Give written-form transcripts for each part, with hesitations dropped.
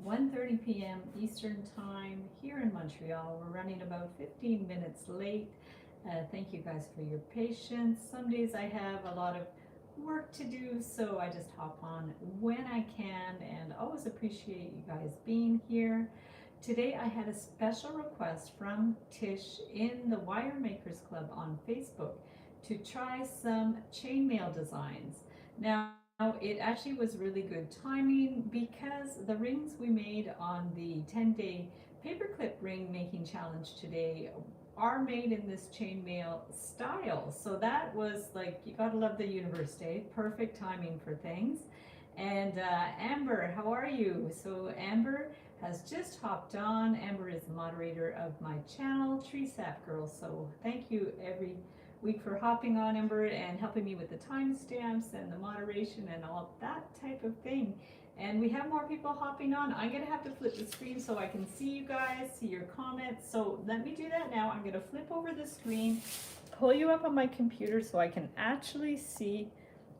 1:30 p.m. Eastern Time here in Montreal. We're running about 15 minutes late. Thank you guys for your patience. Some days I have a lot of work to do, so I just hop on when I can, and always appreciate you guys being here. Today I had a special request from Tish in the Wire Makers Club on Facebook to try some chainmail designs. Now, it actually was really good timing because the rings we made on the 10-day paperclip ring making challenge today are made in this chainmail style. So that was like, you gotta love the universe day, perfect timing for things. And Amber, how are you? So Amber has just hopped on. Amber is the moderator of my channel, Tree Sap Girl. So thank you every week for hopping on, Amber, and helping me with the timestamps and the moderation and all that type of thing. And we have more people hopping on. I'm gonna have to flip the screen so I can see you guys, see your comments. So let me do that now. I'm gonna flip over the screen, pull you up on my computer so I can actually see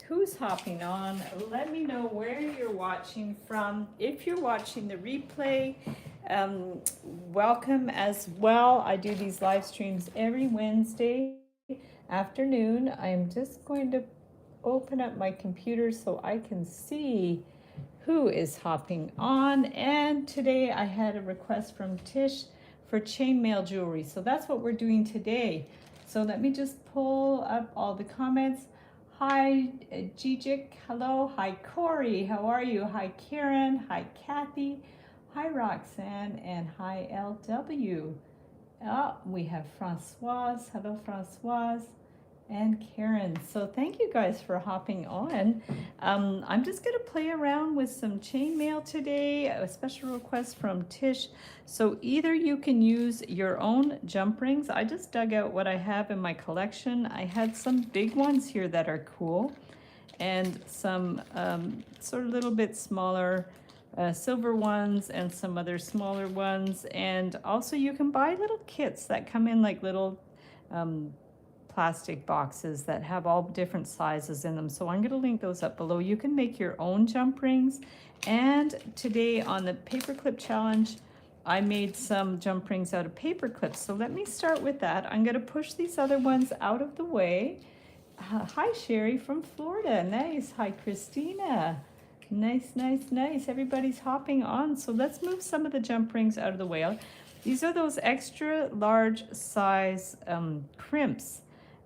who's hopping on. Let me know where you're watching from. If you're watching the replay, welcome as well. I do these live streams every Wednesday afternoon. I'm just going to open up my computer so I can see who is hopping on. And today I had a request from Tish for chainmail jewelry. So that's what we're doing today. So let me just pull up all the comments. Hi, Jijik, hello. Hi, Corey, how are you? Hi, Karen. Hi, Kathy. Hi, Roxanne, and hi, LW. Oh, we have Francoise. Hello, Francoise. And Karen. So thank you guys for hopping on. I'm just going to play around with some chainmail today, a special request from Tish. So either you can use your own jump rings. I just dug out what I have in my collection. I had some big ones here that are cool, and some sort of little bit smaller silver ones and some other smaller ones. And also you can buy little kits that come in like little plastic boxes that have all different sizes in them. So I'm going to link those up below. You can make your own jump rings. And today on the paperclip challenge, I made some jump rings out of paper clips. So let me start with that. I'm going to push these other ones out of the way. Hi, Sherry from Florida. Nice. Hi, Christina. Nice, nice, nice. Everybody's hopping on. So let's move some of the jump rings out of the way. These are those extra large size crimps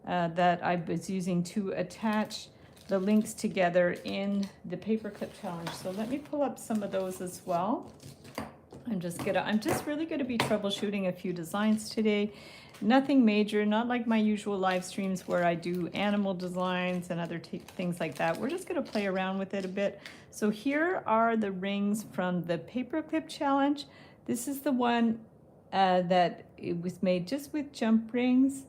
that I was using to attach the links together in the paperclip challenge. So let me pull up some of those as well. I'm just really gonna be troubleshooting a few designs today. Nothing major, not like my usual live streams where I do animal designs and other things like that. We're just gonna play around with it a bit. So here are the rings from the paperclip challenge. This is the one that it was made just with jump rings.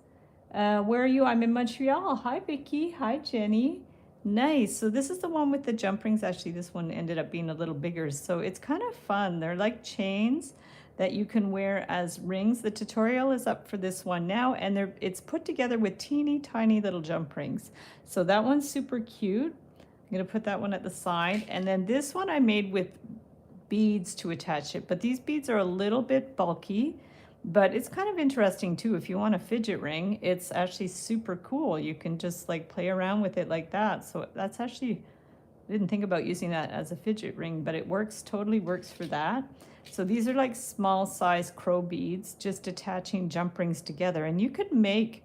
Where are you? I'm in Montreal. Hi, Vicky. Hi, Jenny. Nice. So this is the one with the jump rings. Actually, this one ended up being a little bigger. So it's kind of fun. They're like chains that you can wear as rings. The tutorial is up for this one now, and it's put together with teeny tiny little jump rings. So that one's super cute. I'm going to put that one at the side. And then this one I made with beads to attach it. But these beads are a little bit bulky. But it's kind of interesting too. If you want a fidget ring, it's actually super cool. You can just like play around with it like that. So that's actually, I didn't think about using that as a fidget ring, but it works, totally works for that. So these are like small size crow beads, just attaching jump rings together. And you could make,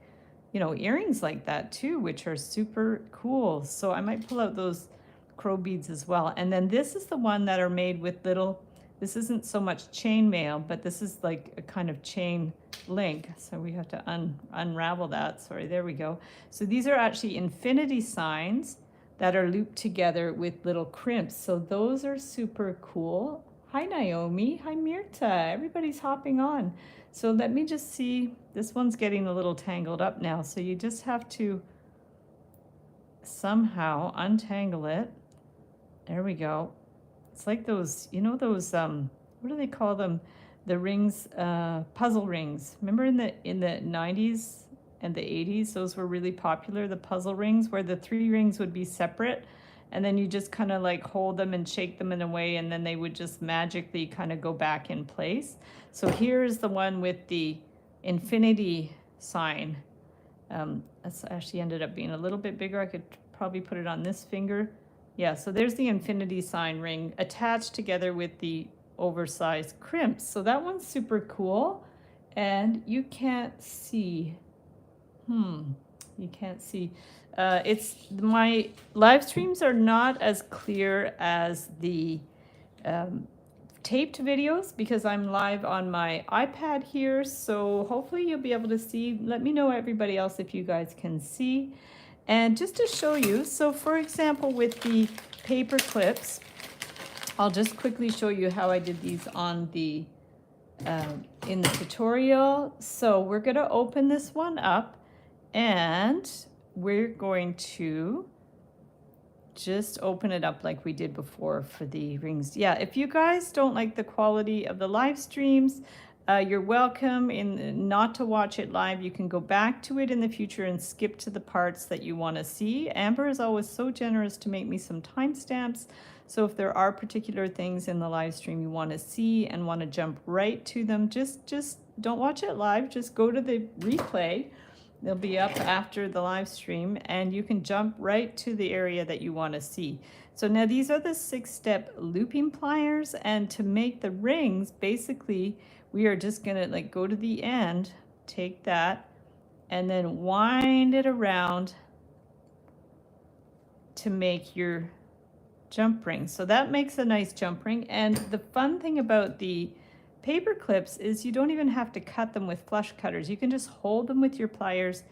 you know, earrings like that too, which are super cool. So I might pull out those crow beads as well. And then this is the one that are made with little, this isn't so much chainmail, but this is like a kind of chain link. So we have to unravel that. Sorry, there we go. So these are actually infinity signs that are looped together with little crimps. So those are super cool. Hi, Naomi. Hi, Mirta. Everybody's hopping on. So let me just see. This one's getting a little tangled up now. So you just have to somehow untangle it. There we go. It's like those, you know, those, what do they call them? The rings, puzzle rings. Remember in the 90s and the 80s, those were really popular, the puzzle rings, where the 3 rings would be separate and then you just kind of like hold them and shake them in a way, and then they would just magically kind of go back in place. So here's the one with the infinity sign. That's actually ended up being a little bit bigger. I could probably put it on this finger. Yeah, so there's the infinity sign ring attached together with the oversized crimps. So that one's super cool. And you can't see. You can't see. It's my live streams are not as clear as the taped videos because I'm live on my iPad here. So hopefully you'll be able to see. Let me know, everybody else, if you guys can see. And just to show you, so for example, with the paper clips, I'll just quickly show you how I did these on the in the tutorial. So we're going to open this one up, and we're going to just open it up like we did before for the rings. Yeah, if you guys don't like the quality of the live streams, you're welcome not to watch it live. You can go back to it in the future and skip to the parts that you want to see. Amber is always so generous to make me some timestamps. So if there are particular things in the live stream you want to see and want to jump right to them, just don't watch it live. Just go to the replay. They'll be up after the live stream, and you can jump right to the area that you want to see. So now these are the 6-step looping pliers, and to make the rings, basically, we are just going to like go to the end, take that, and then wind it around to make your jump ring. So that makes a nice jump ring. And the fun thing about the paper clips is you don't even have to cut them with flush cutters. You can just hold them with your pliers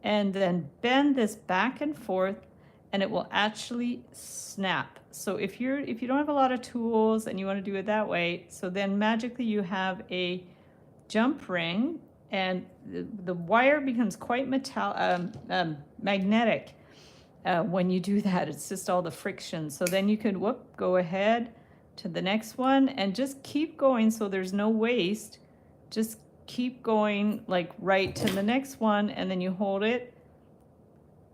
and then bend this back and forth, and it will actually snap. So if you don't have a lot of tools and you want to do it that way, so then magically you have a jump ring, and the wire becomes quite magnetic when you do that. It's just all the friction. So then you could go ahead to the next one and just keep going, so there's no waste. Just keep going like right to the next one, and then you hold it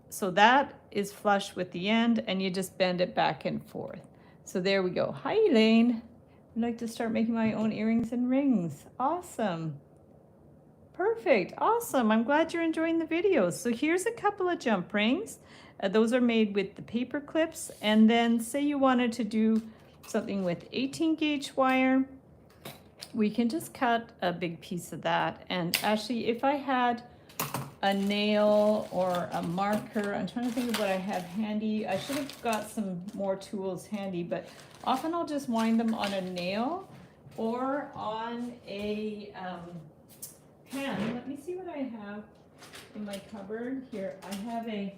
so that is flush with the end, and you just bend it back and forth. So there we go. Hi Elaine, I'd like to start making my own earrings and rings. Awesome. Perfect. Awesome. I'm glad you're enjoying the videos. So here's a couple of jump rings. Those are made with the paper clips, and then say you wanted to do something with 18 gauge wire, we can just cut a big piece of that. And actually, if I had a nail or a marker, I'm trying to think of what I have handy. I should have got some more tools handy, but often I'll just wind them on a nail or on a pen. Let me see what I have in my cupboard here. I have a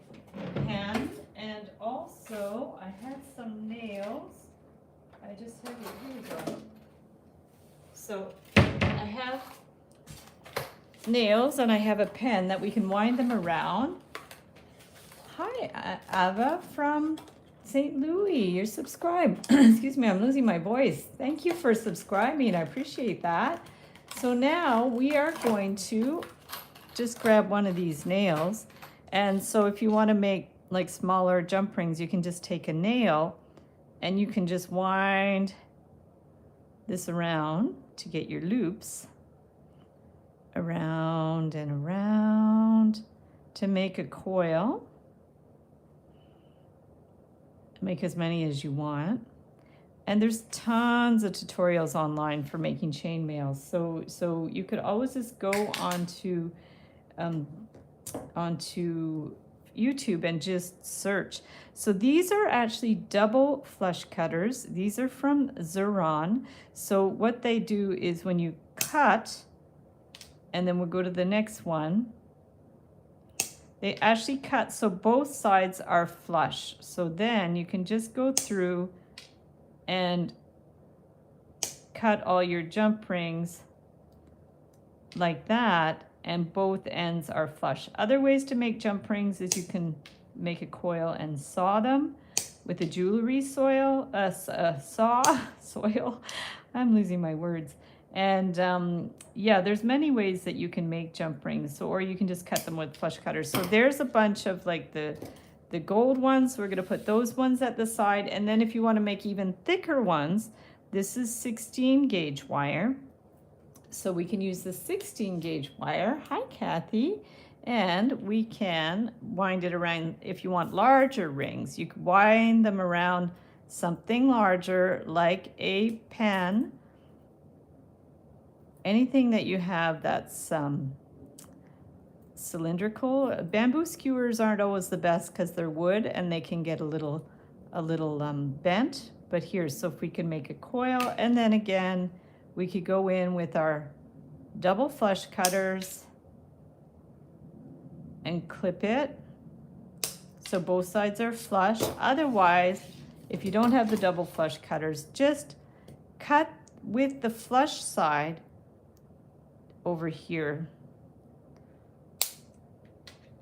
pen, and also I had some nails. I just have it, here we go. So I have nails and I have a pen that we can wind them around. Hi, Ava from St. Louis, you're subscribed. Excuse me, I'm losing my voice. Thank you for subscribing, I appreciate that. So now we are going to just grab one of these nails. And so if you want to make like smaller jump rings, you can just take a nail and you can just wind this around to get your loops around and around to make a coil. Make as many as you want. And there's tons of tutorials online for making chainmails. So you could always just go onto YouTube and just search. So these are actually double flush cutters. These are from Xuron. So what they do is when you cut, and then we'll go to the next one, they actually cut so both sides are flush. So then you can just go through and cut all your jump rings like that, and both ends are flush. Other ways to make jump rings is you can make a coil and saw them with a jewelry soil, soil. I'm losing my words. And yeah, there's many ways that you can make jump rings. So, or you can just cut them with flush cutters. So there's a bunch of like the the gold ones, we're going to put those ones at the side. And then if you want to make even thicker ones, this is 16 gauge wire. So we can use the 16 gauge wire. Hi, Kathy. And we can wind it around. If you want larger rings, you can wind them around something larger like a pen. Anything that you have that's cylindrical. Bamboo skewers aren't always the best because they're wood and they can get a little bent. But here, so if we can make a coil, and then again, we could go in with our double flush cutters and clip it so both sides are flush. Otherwise, if you don't have the double flush cutters, just cut with the flush side over here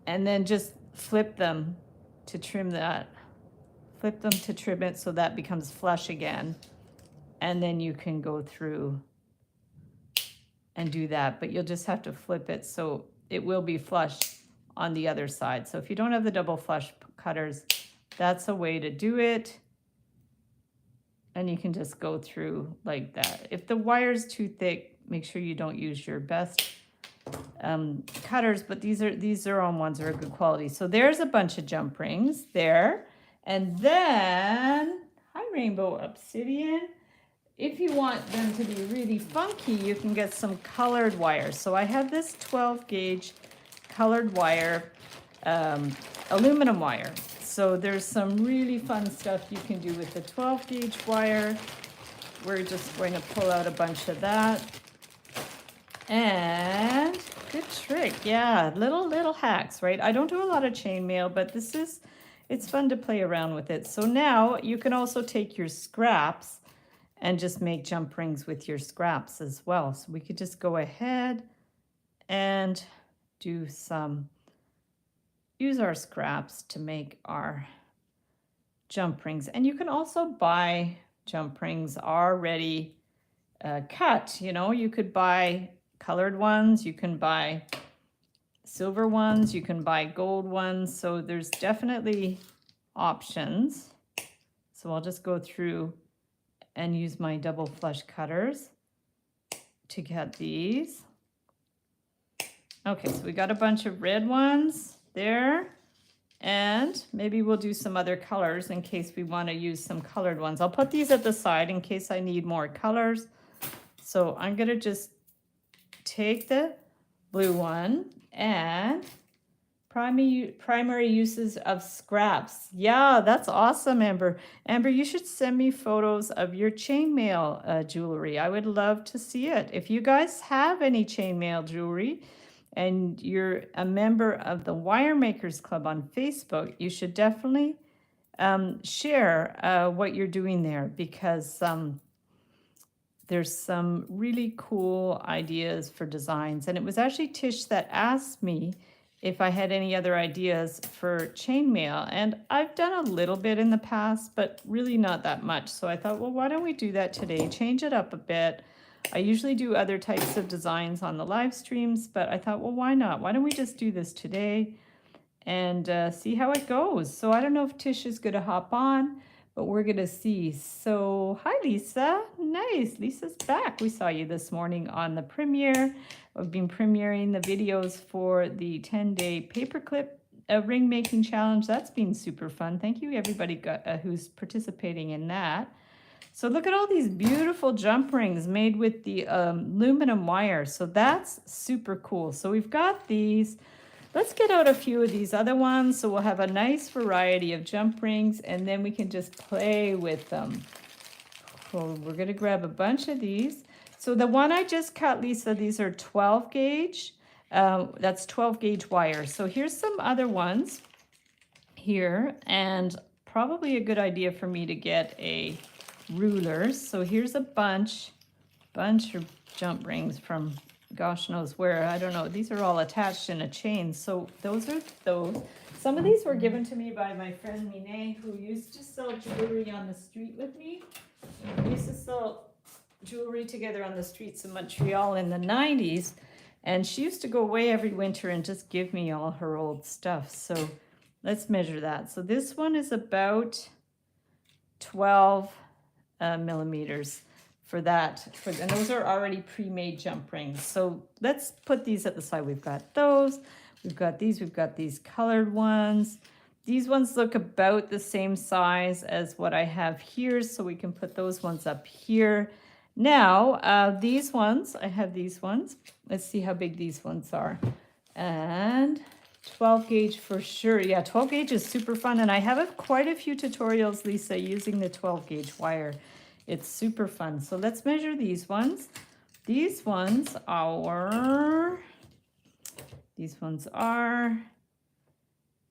and then just flip them to trim that. Flip them to trim it so that becomes flush again. And then you can go through and do that, but you'll just have to flip it so it will be flush on the other side. So if you don't have the double flush cutters, that's a way to do it. And you can just go through like that. If the wire's too thick, make sure you don't use your best cutters, but these Xeron ones are a good quality. So there's a bunch of jump rings there. And then, hi Rainbow Obsidian. If you want them to be really funky, you can get some colored wire. So I have this 12 gauge colored wire, aluminum wire. So there's some really fun stuff you can do with the 12 gauge wire. We're just going to pull out a bunch of that. And good trick, yeah, little hacks, right? I don't do a lot of chainmail, but it's fun to play around with it. So now you can also take your scraps and just make jump rings with your scraps as well. So we could just go ahead and use our scraps to make our jump rings. And you can also buy jump rings already cut. You know, you could buy colored ones, you can buy silver ones, you can buy gold ones. So there's definitely options. So I'll just go through and use my double flush cutters to cut these. Okay, so we got a bunch of red ones there, and maybe we'll do some other colors in case we want to use some colored ones. I'll put these at the side in case I need more colors. So I'm gonna just take the blue one and primary uses of scraps. Yeah, that's awesome, Amber. Amber, you should send me photos of your chainmail jewelry. I would love to see it. If you guys have any chainmail jewelry and you're a member of the Wire Makers Club on Facebook, you should definitely share what you're doing there, because there's some really cool ideas for designs. And it was actually Tish that asked me if I had any other ideas for chainmail. And I've done a little bit in the past, but really not that much. So I thought, well, why don't we do that today? Change it up a bit. I usually do other types of designs on the live streams, but I thought, well, why not? Why don't we just do this today and see how it goes? So I don't know if Tish is going to hop on, but we're going to see. So hi, Lisa. Nice. Lisa's back. We saw you this morning on the premiere. I've been premiering the videos for the 10-day paperclip ring making challenge. That's been super fun. Thank you, everybody who's participating in that. So look at all these beautiful jump rings made with the aluminum wire. So that's super cool. So we've got these. Let's get out a few of these other ones. So we'll have a nice variety of jump rings, and then we can just play with them. So we're going to grab a bunch of these. So the one I just cut, Lisa, these are 12 gauge. That's 12 gauge wire. So here's some other ones here, and probably a good idea for me to get a ruler. So here's a bunch of jump rings from gosh knows where. I don't know. These are all attached in a chain. So those are those. Some of these were given to me by my friend Mine, who used to sell jewelry on the street with me. We used to sell jewelry together on the streets of Montreal in the 90s. And she used to go away every winter and just give me all her old stuff. So let's measure that. So this one is about 12 millimeters for that. And those are already pre-made jump rings. So let's put these at the side. We've got those, we've got these colored ones. These ones look about the same size as what I have here, so we can put those ones up here. Now, these ones, I have these ones. Let's see how big these ones are. And 12 gauge for sure. Yeah, 12 gauge is super fun. And I have quite a few tutorials, Lisa, using the 12 gauge wire. It's super fun. So let's measure these ones. These ones are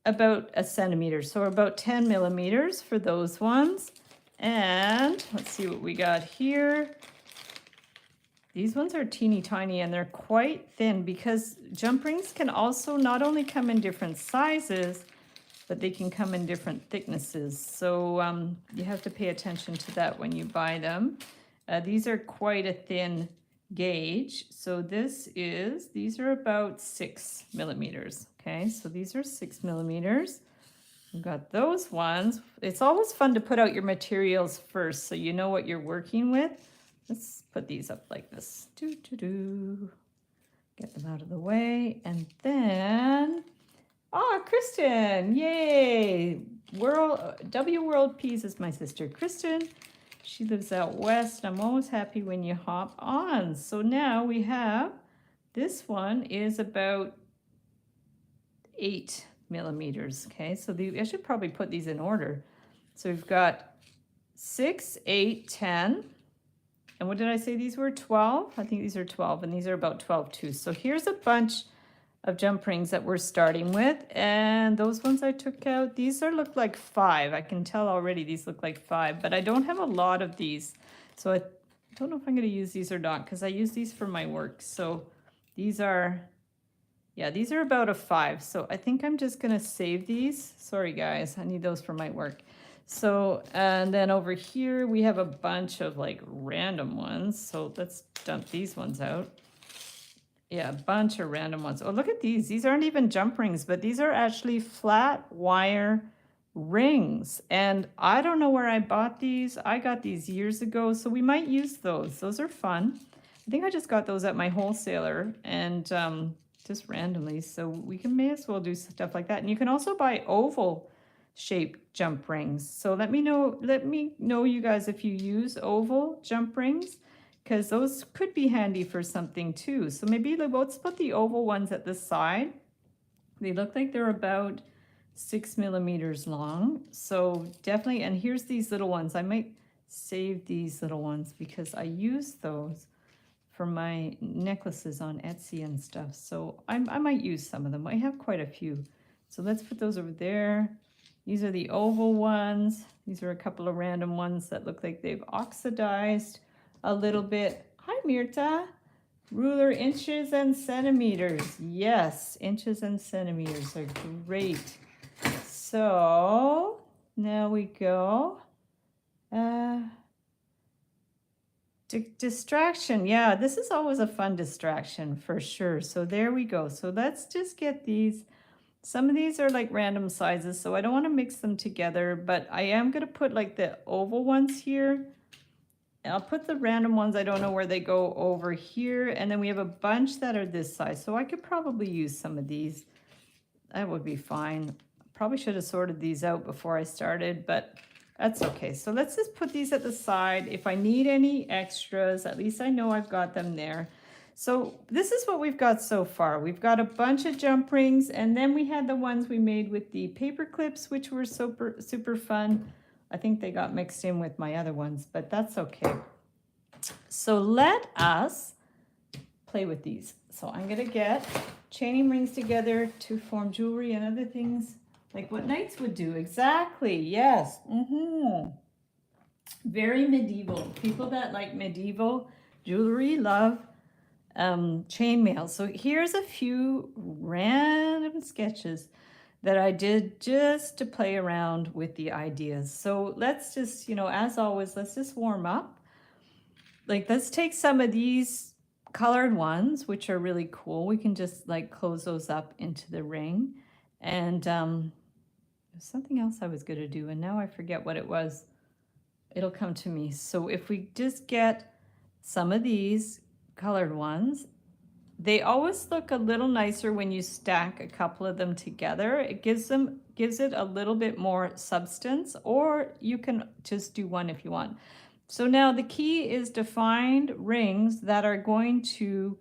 about a centimeter. So about 10 millimeters for those ones. And let's see what we got here. These ones are teeny tiny and they're quite thin because jump rings can also not only come in different sizes, but they can come in different thicknesses. So you have to pay attention to that when you buy them. These are quite a thin gauge. So these are about 6 millimeters. Okay, so these are 6 millimeters. We've got those ones. It's always fun to put out your materials first so you know what you're working with. Let's put these up like this. Get them out of the way. And then, Kristen, yay. W World Peas is my sister, Kristen. She lives out west. I'm always happy when you hop on. So now we have, this one is about 8 millimeters. Okay, so I should probably put these in order. So we've got 6, 8, 10. And what did I say these were? 12? I think these are 12, and these are about 12 too. So here's a bunch of jump rings that we're starting with. And those ones I took out, these look like 5. I can tell already these look like 5, but I don't have a lot of these. So I don't know if I'm going to use these or not because I use these for my work. So these are about a 5. So I think I'm just going to save these. Sorry guys, I need those for my work. So, and then over here, we have a bunch of like random ones. So let's dump these ones out. Yeah, a bunch of random ones. Oh, look at these. These aren't even jump rings, but these are actually flat wire rings. And I don't know where I bought these. I got these years ago, so we might use those. Those are fun. I think I just got those at my wholesaler and just randomly. So we may as well do stuff like that. And you can also buy oval shaped jump rings. So let me know you guys if you use oval jump rings, because those could be handy for something too. So maybe let's put the oval ones at the side. They look like they're about 6 millimeters long. So definitely, and here's these little ones. I might save these little ones because I use those for my necklaces on Etsy and stuff. So I might use some of them. I have quite a few. So let's put those over there. These are the oval ones. These are a couple of random ones that look like they've oxidized a little bit. Hi, Mirta. Ruler, inches and centimeters. Yes, inches and centimeters are great. So now we go. Distraction. Yeah, this is always a fun distraction for sure. So there we go. So let's just get these. Some of these are like random sizes, so I don't want to mix them together, but I am going to put like the oval ones here. I'll put the random ones, I don't know where they go, over here. And then we have a bunch that are this size, so I could probably use some of these. That would be fine. Probably should have sorted these out before I started, but that's okay. So let's just put these at the side. If I need any extras, at least I know I've got them there. So this is what we've got so far. We've got a bunch of jump rings, and then we had the ones we made with the paper clips, which were super fun. I think they got mixed in with my other ones, but that's okay. So let us play with these. So I'm gonna get chaining rings together to form jewelry and other things, like what knights would do. Exactly, yes. Very medieval. People that like medieval jewelry love chainmail. So here's a few random sketches that I did just to play around with the ideas. So let's just, as always, let's just warm up. Like, let's take some of these colored ones, which are really cool. We can just like close those up into the ring. And There's something else I was going to do, and now I forget what it was. It'll come to me. So if we just get some of these colored ones, they always look a little nicer when you stack a couple of them together. It gives it a little bit more substance, or you can just do one if you want. So now the key is to find rings that are going to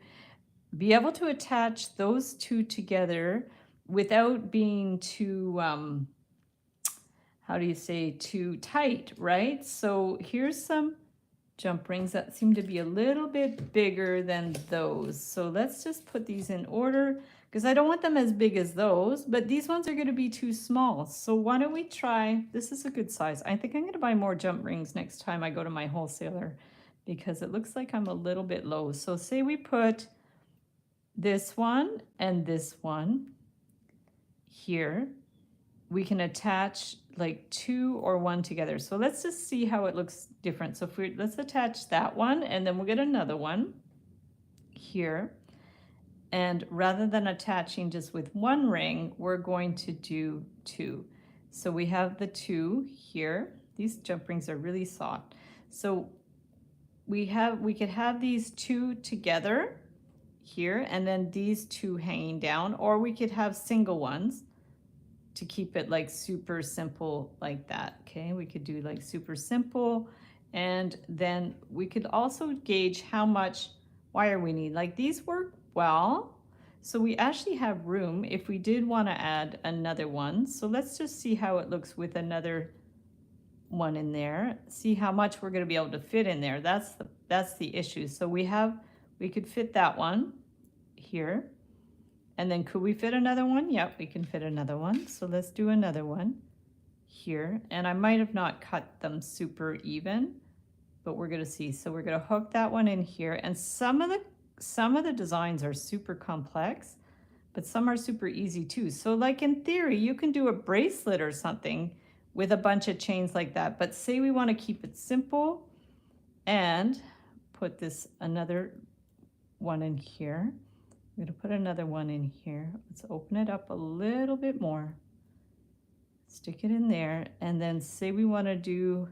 be able to attach those two together without being too, how do you say, too tight, right? So here's some jump rings that seem to be a little bit bigger than those. So let's just put these in order, because I don't want them as big as those, but these ones are going to be too small. So why don't we try, this is a good size. I think I'm going to buy more jump rings next time I go to my wholesaler, because it looks like I'm a little bit low. So say we put this one and this one here. We can attach like two or one together. So let's just see how it looks different. So if let's attach that one, and then we'll get another one here. And rather than attaching just with one ring, we're going to do two. So we have the two here. These jump rings are really soft. So we could have these two together here, and then these two hanging down, or we could have single ones to keep it like super simple like that. Okay, we could do like super simple, and then we could also gauge how much wire we need. Like these work well, so we actually have room if we did want to add another one. So let's just see how it looks with another one in there, see how much we're going to be able to fit in there. That's the issue. So we could fit that one here. And then could we fit another one? Yep, we can fit another one. So let's do another one here. And I might have not cut them super even, but we're going to see. So we're going to hook that one in here. And some of the designs are super complex, but some are super easy too. So like in theory, you can do a bracelet or something with a bunch of chains like that. But say we want to keep it simple and put this another one in here. I'm going to put another one in here. Let's open it up a little bit more. Stick it in there. And then say we want to do,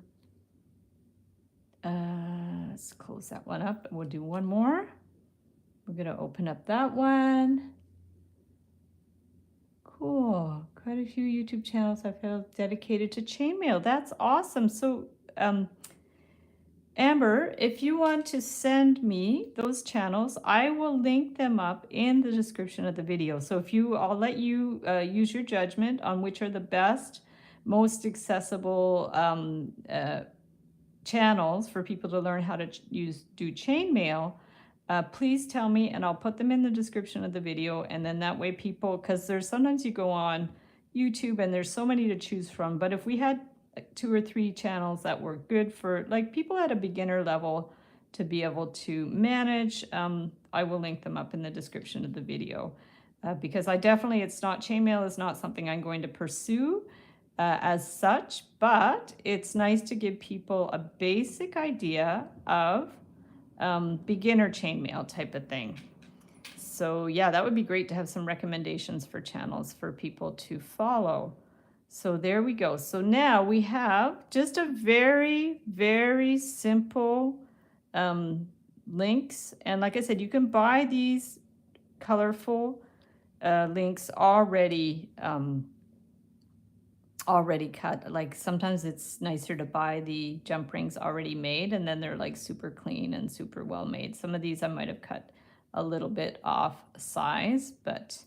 let's close that one up. We'll do one more. We're going to open up that one. Cool. Quite a few YouTube channels I feel dedicated to chainmail. That's awesome. So, Amber, if you want to send me those channels, I will link them up in the description of the video. So I'll let you use your judgment on which are the best, most accessible channels for people to learn how to do chainmail. Please tell me, and I'll put them in the description of the video. And then that way people, because sometimes you go on YouTube and there's so many to choose from. But if we had 2 or 3 channels that were good for like people at a beginner level to be able to manage, I will link them up in the description of the video, because chainmail is not something I'm going to pursue as such, but it's nice to give people a basic idea of beginner chainmail type of thing. So yeah, that would be great to have some recommendations for channels for people to follow. So there we go. So now we have just a very, very simple links. And like I said, you can buy these colorful links already cut. Like sometimes it's nicer to buy the jump rings already made, and then they're like super clean and super well made. Some of these I might have cut a little bit off size, but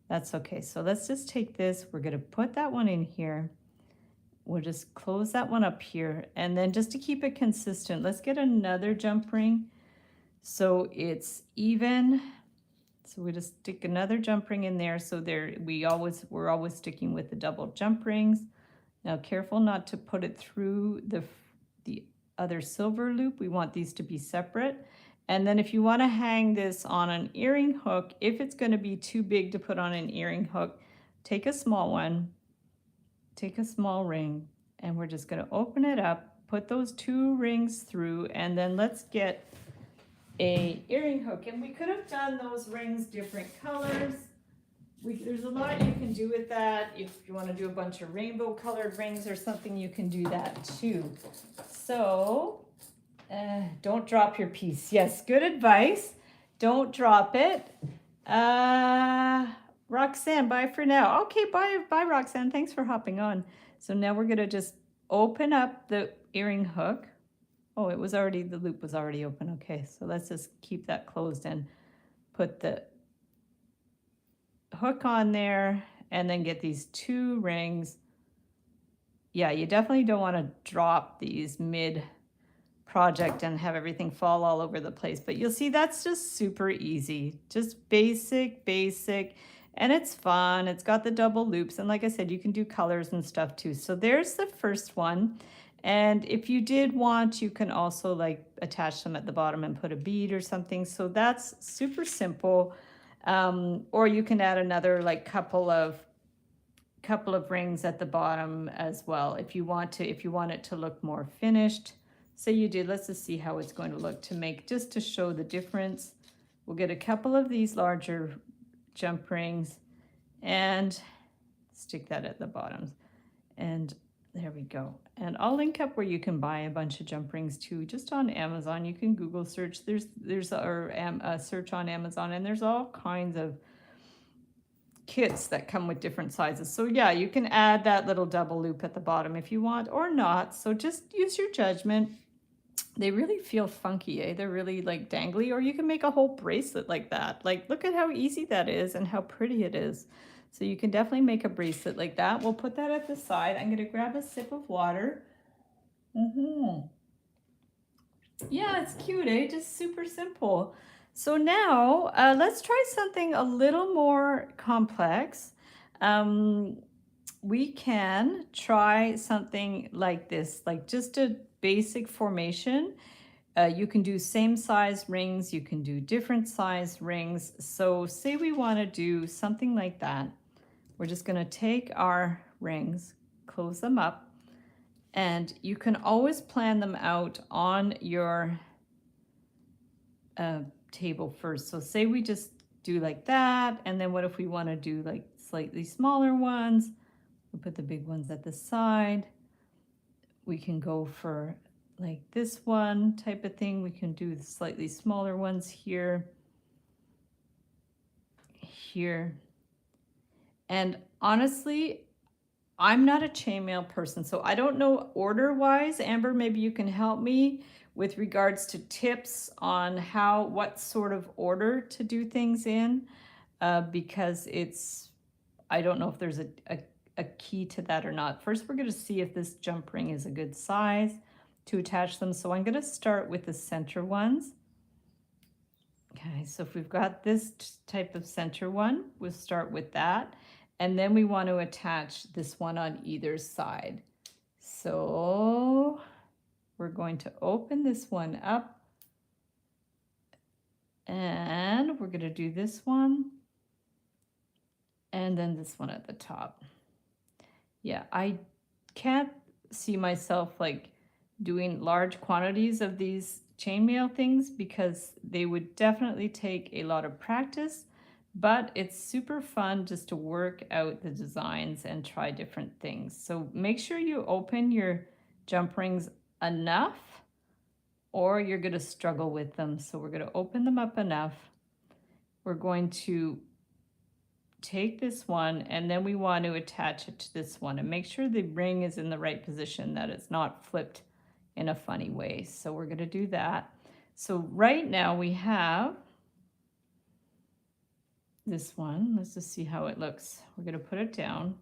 that's okay. So let's just take this. We're going to put that one in here. We'll just close that one up here. And then just to keep it consistent, let's get another jump ring so it's even. So we just stick another jump ring in there. So we're always sticking with the double jump rings. Now careful not to put it through the other silver loop. We want these to be separate. And then if you want to hang this on an earring hook, if it's going to be too big to put on an earring hook, take a small one, take a small ring, and we're just going to open it up, put those 2 rings through, and then let's get a earring hook. And we could have done those rings different colors, there's a lot you can do with that. If you want to do a bunch of rainbow colored rings or something, you can do that too. So don't drop your piece. Yes, good advice. Don't drop it. Roxanne, bye for now. Okay, bye Roxanne. Thanks for hopping on. So now we're gonna just open up the earring hook. Oh, the loop was already open. Okay, so let's just keep that closed and put the hook on there and then get these 2 rings. Yeah, you definitely don't want to drop these mid project and have everything fall all over the place, but you'll see that's just super easy, just basic, and it's fun. It's got the double loops, and like I said, you can do colors and stuff too. So there's the first one, and if you did want, you can also like attach them at the bottom and put a bead or something. So that's super simple. Or you can add another like couple of rings at the bottom as well if you want it to look more finished. Say you did. Let's just see how it's going to look just to show the difference. We'll get a couple of these larger jump rings and stick that at the bottom. And there we go. And I'll link up where you can buy a bunch of jump rings too, just on Amazon. You can Google search. There's a search on Amazon, and there's all kinds of kits that come with different sizes. So yeah, you can add that little double loop at the bottom if you want or not. So just use your judgment. They really feel funky, eh? They're really like dangly, or you can make a whole bracelet like that. Like, look at how easy that is and how pretty it is. So you can definitely make a bracelet like that. We'll put that at the side. I'm gonna grab a sip of water. Yeah, it's cute, eh? Just super simple. So now let's try something a little more complex. We can try something like this, like just a basic formation. You can do same size rings, you can do different size rings. So say we want to do something like that. We're just going to take our rings, close them up, and you can always plan them out on your table first. So say we just do like that, and then what if we want to do like slightly smaller ones? We'll put the big ones at the side. We can go for like this one type of thing. We can do the slightly smaller ones here, here. And honestly, I'm not a chainmail person, so I don't know order-wise. Amber, maybe you can help me with regards to tips on what sort of order to do things in, because I don't know if there's a key to that or not. First, we're going to see if this jump ring is a good size to attach them. So I'm going to start with the center ones. Okay, so if we've got this type of center one, we'll start with that. And then we want to attach this one on either side. So we're going to open this one up. And we're going to do this one. And then this one at the top. Yeah, I can't see myself like doing large quantities of these chainmail things because they would definitely take a lot of practice, but it's super fun just to work out the designs and try different things. So make sure you open your jump rings enough or you're going to struggle with them. So we're going to open them up enough. We're going to take this one and then we want to attach it to this one and make sure the ring is in the right position, that it's not flipped in a funny way. So we're going to do that. So right now we have this one. Let's just see how it looks. We're going to put it down.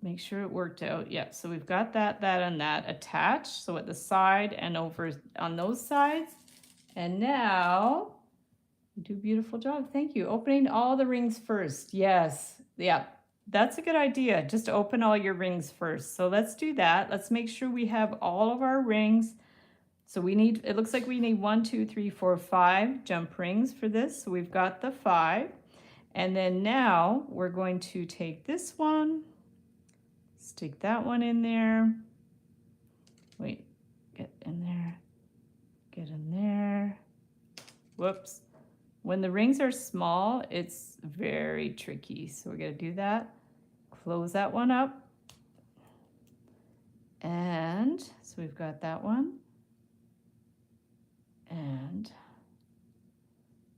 Make sure it worked out. Yeah, so we've got that, and that attached. So at the side and over on those sides. And now you do a beautiful job. Thank you. Opening all the rings first. Yes. Yeah, that's a good idea. Just open all your rings first. So let's do that. Let's make sure we have all of our rings. So it looks like we need 1, 2, 3, 4, 5 jump rings for this. So we've got the 5. And then now we're going to take this one, stick that one in there. Wait, get in there, get in there. Whoops. When the rings are small, it's very tricky. So we're going to do that. Close that one up. And so we've got that one. And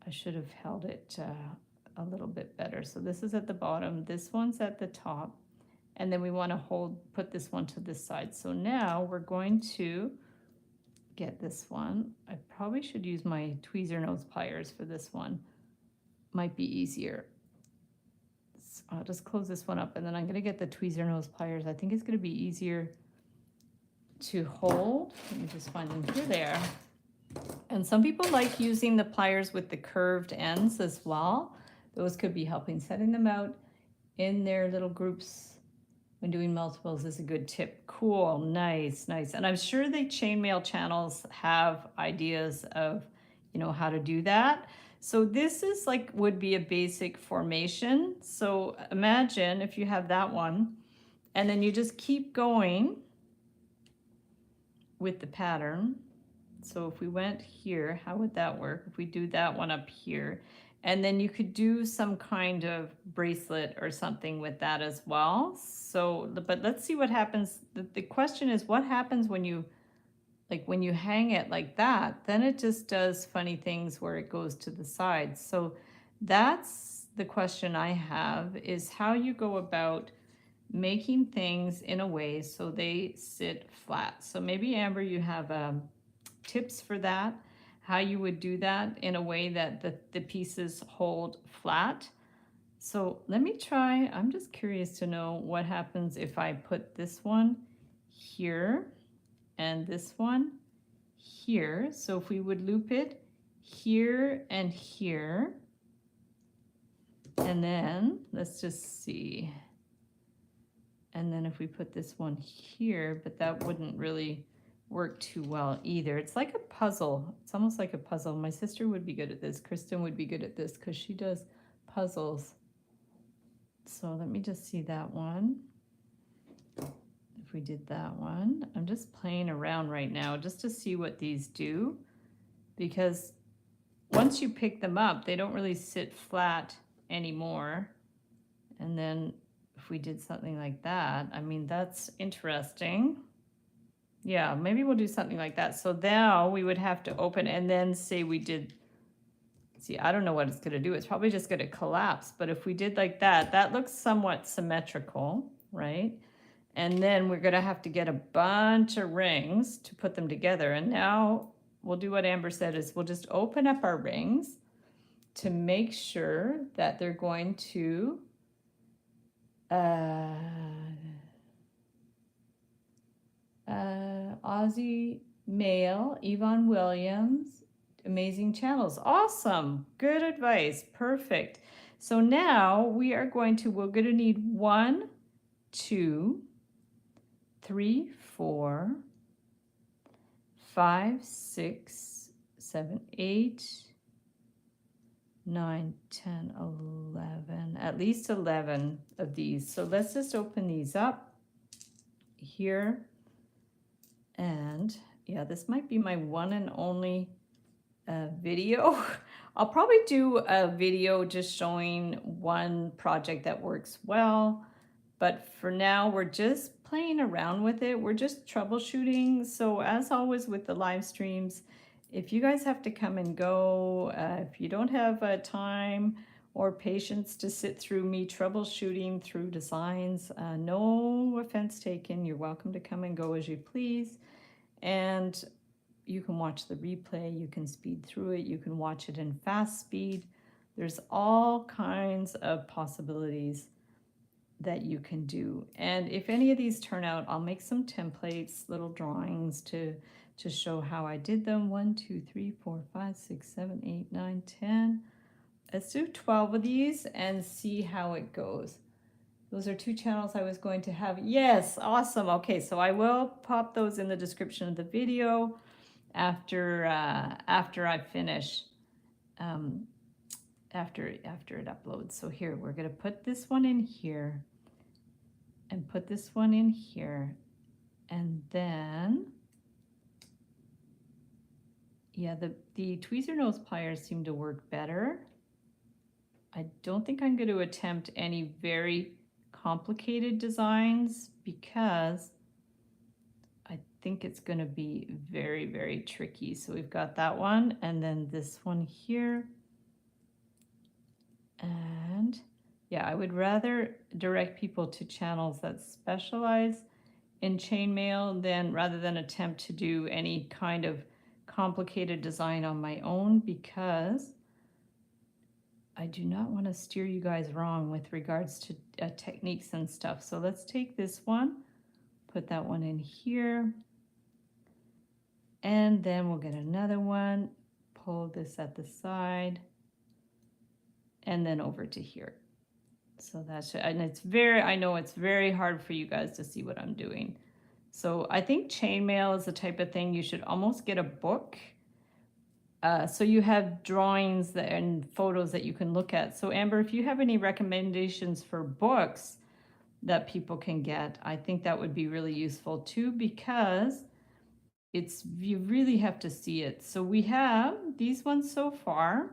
I should have held it a little bit better. So this is at the bottom, this one's at the top, and then we want to put this one to this side. So now we're going to get this one. I probably should use my tweezer nose pliers for this one. Might be easier. So I'll just close this one up, and then I'm going to get the tweezer nose pliers. I think it's going to be easier to hold. Let me just find them. Here they are. And some people like using the pliers with the curved ends as well. Those could be helping. Setting them out in their little groups when doing multiples is a good tip. Cool, nice, nice. And I'm sure the chainmail channels have ideas of, you know, how to do that. So this is like, would be a basic formation. So imagine if you have that one, and then you just keep going with the pattern. So if we went here, how would that work? If we do that one up here, and then you could do some kind of bracelet or something with that as well. So, but let's see what happens. The question is, what happens when you, like when you hang it like that, then it just does funny things where it goes to the side. So that's the question I have, is how you go about making things in a way so they sit flat. So maybe Amber, you have tips for that, how you would do that in a way that the pieces hold flat. So let me try. I'm just curious to know what happens if I put this one here and this one here. So if we would loop it here and here, and then let's just see. And then if we put this one here, but that wouldn't really work too well either. It's like a puzzle. It's almost like a puzzle. My sister would be good at this. Kristen would be good at this because she does puzzles. So let me just see that one. If we did that one, I'm just playing around right now just to see what these do, because once you pick them up, they don't really sit flat anymore. And then if we did something like that, I mean, that's interesting. Yeah, maybe we'll do something like that. So now we would have to open and then say we did, see, I don't know what it's going to do. It's probably just going to collapse. But if we did like that, that looks somewhat symmetrical, right? And then we're going to have to get a bunch of rings to put them together. And now we'll do what Amber said, is we'll just open up our rings to make sure that they're going to Aussie Maille, Yvonne Williams, amazing channels. Awesome. Good advice. Perfect. So now we're going to need 1, 2, 3, 4, 5, 6, 7, 8, 9, 10, 11, at least 11 of these. So let's just open these up here. And yeah, this might be my one and only video. I'll probably do a video just showing one project that works well. But for now, we're just playing around with it. We're just troubleshooting. So as always with the live streams, if you guys have to come and go, if you don't have time or patience to sit through me troubleshooting through designs, no offense taken. You're welcome to come and go as you please. And you can watch the replay, you can speed through it, you can watch it in fast speed. There's all kinds of possibilities that you can do. And if any of these turn out, I'll make some templates, little drawings to show how I did them. 1, 2, 3, 4, 5, 6, 7, 8, 9, 10. Let's do 12 of these and see how it goes. Those are 2 channels I was going to have. Yes, awesome. Okay, so I will pop those in the description of the video after I finish, after it uploads. So here, we're going to put this one in here and put this one in here. And then, Yeah, the tweezer nose pliers seem to work better. I don't think I'm going to attempt any very complicated designs because I think it's going to be very, very tricky. So we've got that one, and then this one here. And yeah, I would rather direct people to channels that specialize in chainmail than rather than attempt to do any kind of complicated design on my own, because I do not want to steer you guys wrong with regards to techniques and stuff. So let's take this one, put that one in here, and then we'll get another one, pull this at the side, and then over to here. So that's, and it's very, I know it's very hard for you guys to see what I'm doing. So I think chainmail is the type of thing you should almost get a book. So you have drawings and photos that you can look at. So Amber, if you have any recommendations for books that people can get, I think that would be really useful too, because you really have to see it. So we have these ones so far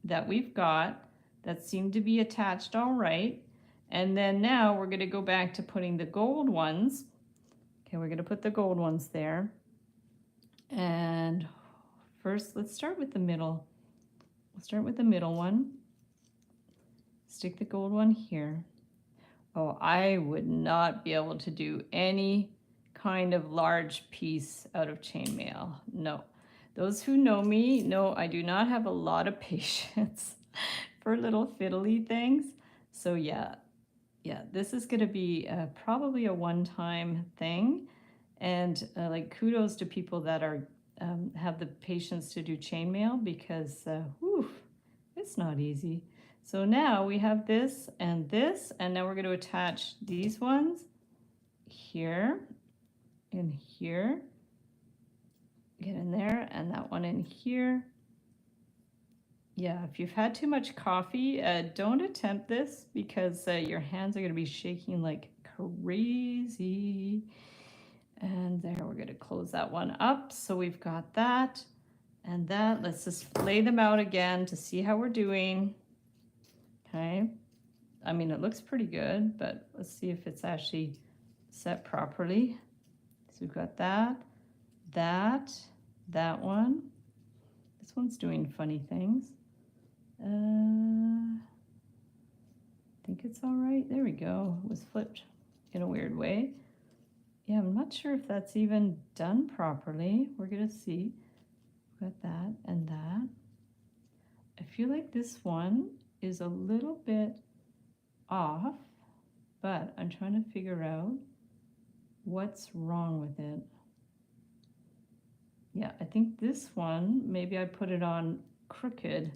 that we've got that seem to be attached all right. And then now we're going to go back to putting the gold ones. Okay, we're going to put the gold ones there. And first, let's start with the middle. We'll start with the middle one. Stick the gold one here. Oh, I would not be able to do any kind of large piece out of chainmail. No. Those who know me know I do not have a lot of patience for little fiddly things. So yeah, this is going to be probably a one-time thing. And like kudos to people that are have the patience to do chainmail, because whew, it's not easy. So now we have this, and now we're going to attach these ones here and here. Get in there, and that one in here. Yeah, if you've had too much coffee, don't attempt this, because your hands are going to be shaking like crazy. And there, we're going to close that one up. So we've got that and that. Let's just lay them out again to see how we're doing. Okay. I mean, it looks pretty good, but let's see if it's actually set properly. So we've got that one. This one's doing funny things. I think it's all right. There we go. It was flipped in a weird way. Yeah, I'm not sure if that's even done properly. We're going to see. Got that and that. I feel like this one is a little bit off, but I'm trying to figure out what's wrong with it. Yeah, I think this one, maybe I put it on crooked.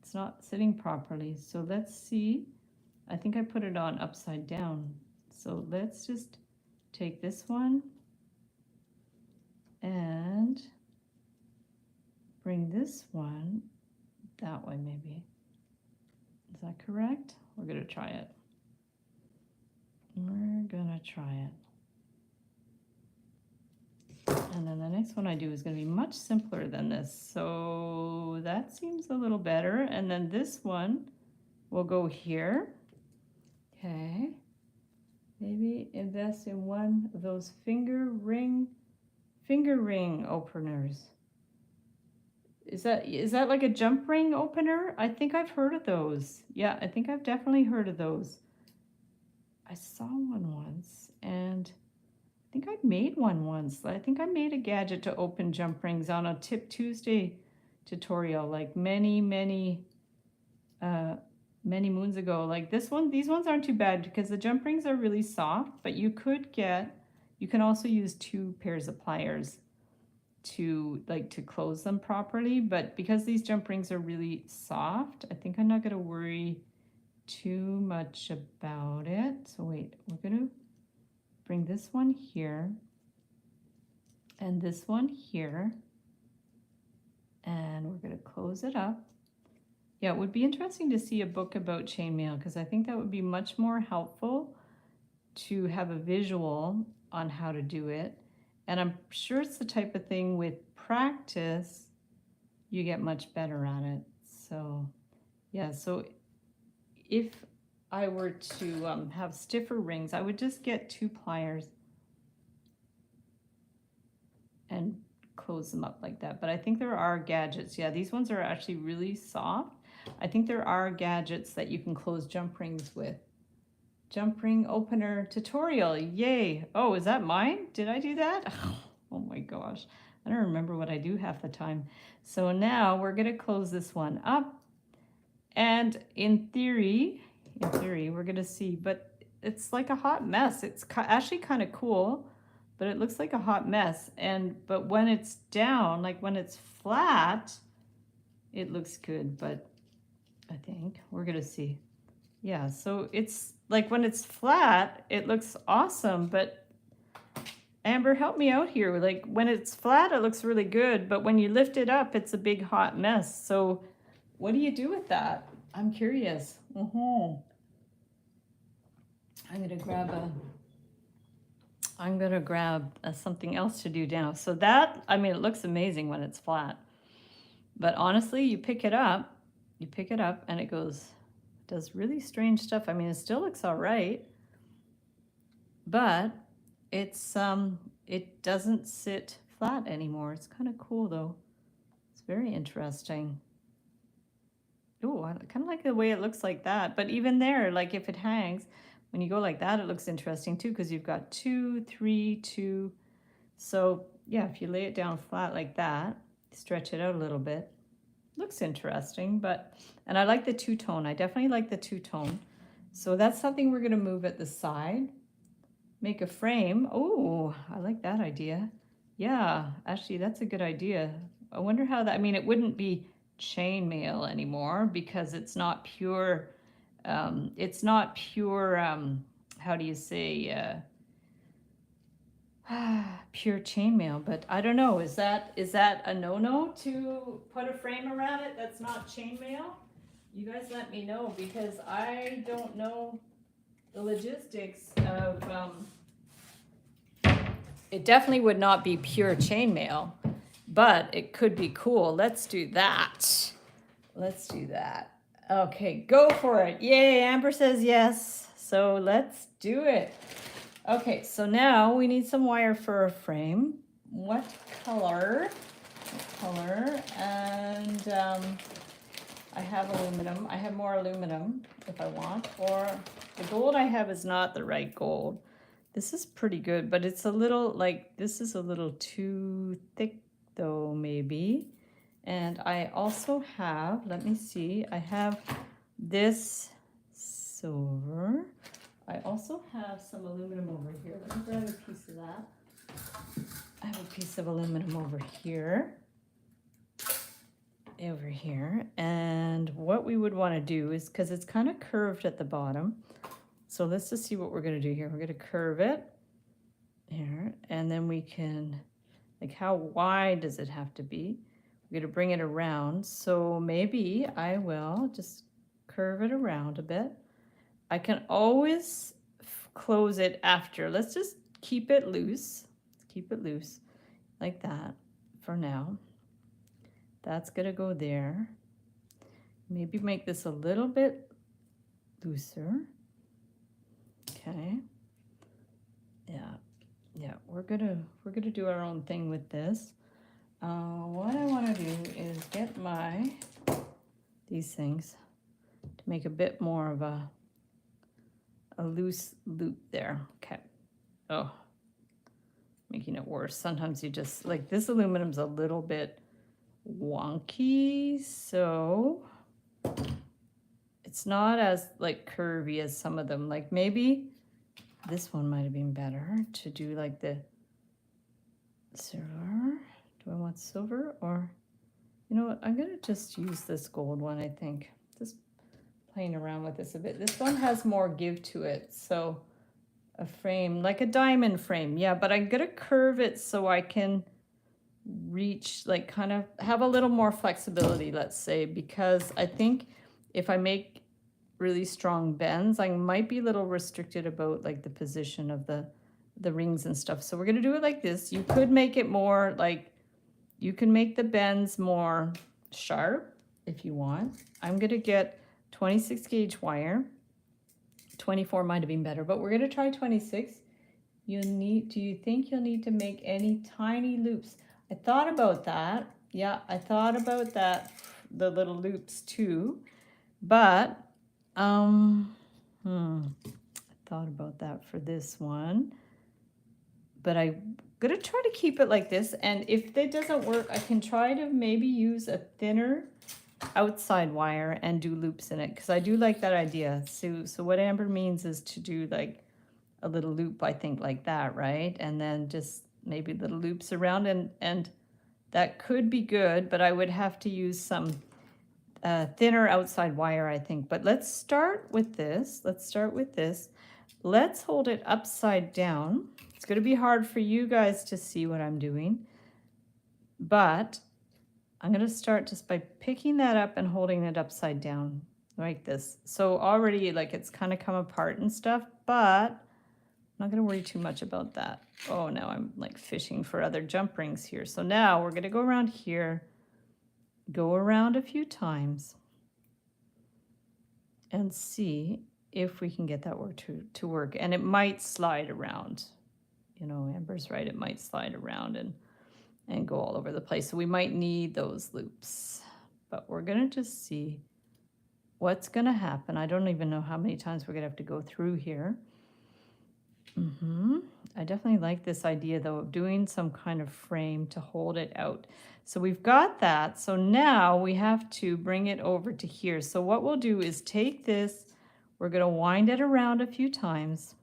It's not sitting properly. So let's see. I think I put it on upside down. So let's just take this one and bring this one that way maybe. Is that correct? We're going to try it. We're going to try it. And then the next one I do is going to be much simpler than this. So that seems a little better. And then this one will go here. Okay. Maybe invest in one of those finger ring openers. Is that like a jump ring opener? I think I've heard of those. Yeah, I think I've definitely heard of those. I saw one once, and I think I made one once. I think I made a gadget to open jump rings on a Tip Tuesday tutorial, like many moons ago. Like this one, these ones aren't too bad because the jump rings are really soft, but you can also use 2 pairs of pliers to close them properly. But because these jump rings are really soft, I think I'm not going to worry too much about it. So wait, we're going to bring this one here and this one here, and we're going to close it up. Yeah, it would be interesting to see a book about chainmail, because I think that would be much more helpful to have a visual on how to do it. And I'm sure it's the type of thing with practice you get much better at it. So yeah, so if I were to have stiffer rings, I would just get 2 pliers and close them up like that. But I think there are gadgets. Yeah, these ones are actually really soft. I think there are gadgets that you can close jump rings with. Jump ring opener tutorial, yay. Oh, is that mine? Did I do that? Oh my gosh, I don't remember what I do half the time. So now we're gonna close this one up. And in theory, we're gonna see, but it's like a hot mess. It's actually kind of cool, but it looks like a hot mess. But when it's down, like when it's flat, it looks good, but I think we're gonna see. Yeah, so it's like when it's flat, it looks awesome, but Amber, help me out here. Like when it's flat, it looks really good, but when you lift it up, it's a big hot mess. So what do you do with that? I'm curious. I'm gonna grab something else to do now. So that, I mean, it looks amazing when it's flat, but honestly, you pick it up and it does really strange stuff. I mean, it still looks all right, but it doesn't sit flat anymore. It's kind of cool though. It's very interesting. Oh, I kind of like the way it looks like that. But even there, like if it hangs, when you go like that, it looks interesting too, because you've got 2, 3, 2. So yeah, if you lay it down flat like that, stretch it out a little bit, looks interesting. And I like the two-tone. I definitely like the two-tone. So that's something we're gonna move at the side. Make a frame. Oh, I like that idea. Yeah, actually that's a good idea. I wonder how that, I mean, it wouldn't be chainmail anymore because it's not pure, how do you say, pure chainmail, but I don't know, is that a no-no to put a frame around it that's not chainmail? You guys let me know, because I don't know the logistics of, it definitely would not be pure chainmail, but it could be cool. Let's do that. Let's do that. Okay, go for it. Yay, Amber says yes. So let's do it. Okay, so now we need some wire for a frame. What color? And I have aluminum. I have more aluminum if I want, or the gold I have is not the right gold. This is pretty good, but it's a little, like, this is a little too thick though, maybe. And I also have, let me see, I have this silver. I also have some aluminum over here. Let me grab a piece of that. I have a piece of aluminum over here. And what we would want to do is, because it's kind of curved at the bottom, so let's just see what we're going to do here. We're going to curve it here, and then we can, like, how wide does it have to be? We're going to bring it around, so maybe I will just curve it around a bit. I can always close it after. Let's just keep it loose. Keep it loose like that for now. That's gonna go there. Maybe make this a little bit looser. Okay. Yeah, we're gonna do our own thing with this. What I want to do is get these things to make a bit more of a loose loop there. Okay. Oh, making it worse. Sometimes you just, like, this aluminum's a little bit wonky, so it's not as, like, curvy as some of them. Like, maybe this one might have been better to do, like, the silver. Do I want silver, or, you know what, I'm gonna just use this gold one, I think. Just playing around with this a bit. This one has more give to it, so a frame, like a diamond frame, yeah, but I'm gonna curve it so I can reach, like, kind of have a little more flexibility, let's say, because I think if I make really strong bends, I might be a little restricted about, like, the position of the rings and stuff. So we're gonna do it like this. You could make it more, like, you can make the bends more sharp if you want. I'm gonna get 26 gauge wire. 24 might have been better, but we're gonna try 26. Do you think you'll need to make any tiny loops? I thought about that. Yeah, I thought about that, the little loops too, but, I thought about that for this one, but I'm gonna try to keep it like this, and if that doesn't work, I can try to maybe use a thinner outside wire and do loops in it, because I do like that idea. So what Amber means is to do like a little loop, I think, like that, right? And then just maybe little loops around, and that could be good, but I would have to use some thinner outside wire, I think. But let's start with this. Let's hold it upside down. It's going to be hard for you guys to see what I'm doing, but I'm going to start just by picking that up and holding it upside down like this. So already, like, it's kind of come apart and stuff, but I'm not going to worry too much about that. Oh, now I'm like fishing for other jump rings here. So now we're going to go around here, go around a few times, and see if we can get that to work. And it might slide around. You know, Amber's right, it might slide around and go all over the place. So we might need those loops. But we're going to just see what's going to happen. I don't even know how many times we're going to have to go through here. I definitely like this idea, though, of doing some kind of frame to hold it out. So we've got that. So now we have to bring it over to here. So what we'll do is take this, we're going to wind it around a few times.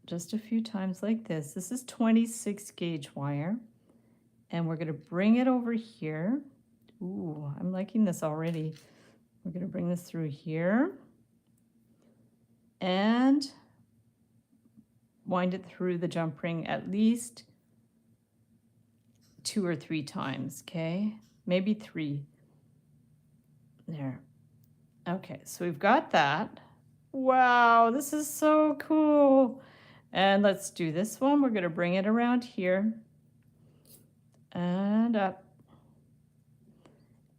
Just a few times like this. This is 26 gauge wire. And we're going to bring it over here. Ooh, I'm liking this already. We're going to bring this through here. And wind it through the jump ring at least 2 or 3 times, okay? Maybe 3. There. Okay, so we've got that. Wow, this is so cool. And let's do this one. We're going to bring it around here and up.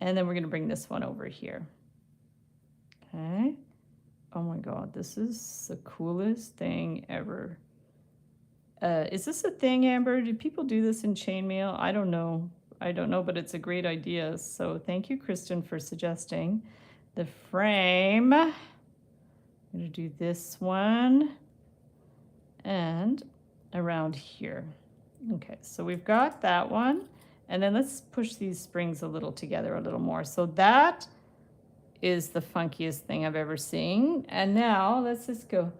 And then we're going to bring this one over here. Okay. Oh my God, this is the coolest thing ever. Is this a thing, Amber? Do people do this in chainmail? I don't know. But it's a great idea. So thank you, Kristen, for suggesting the frame. I'm going to do this one and around here. Okay, so we've got that one. And then let's push these springs a little together a little more. So that is the funkiest thing I've ever seen. And now let's just go,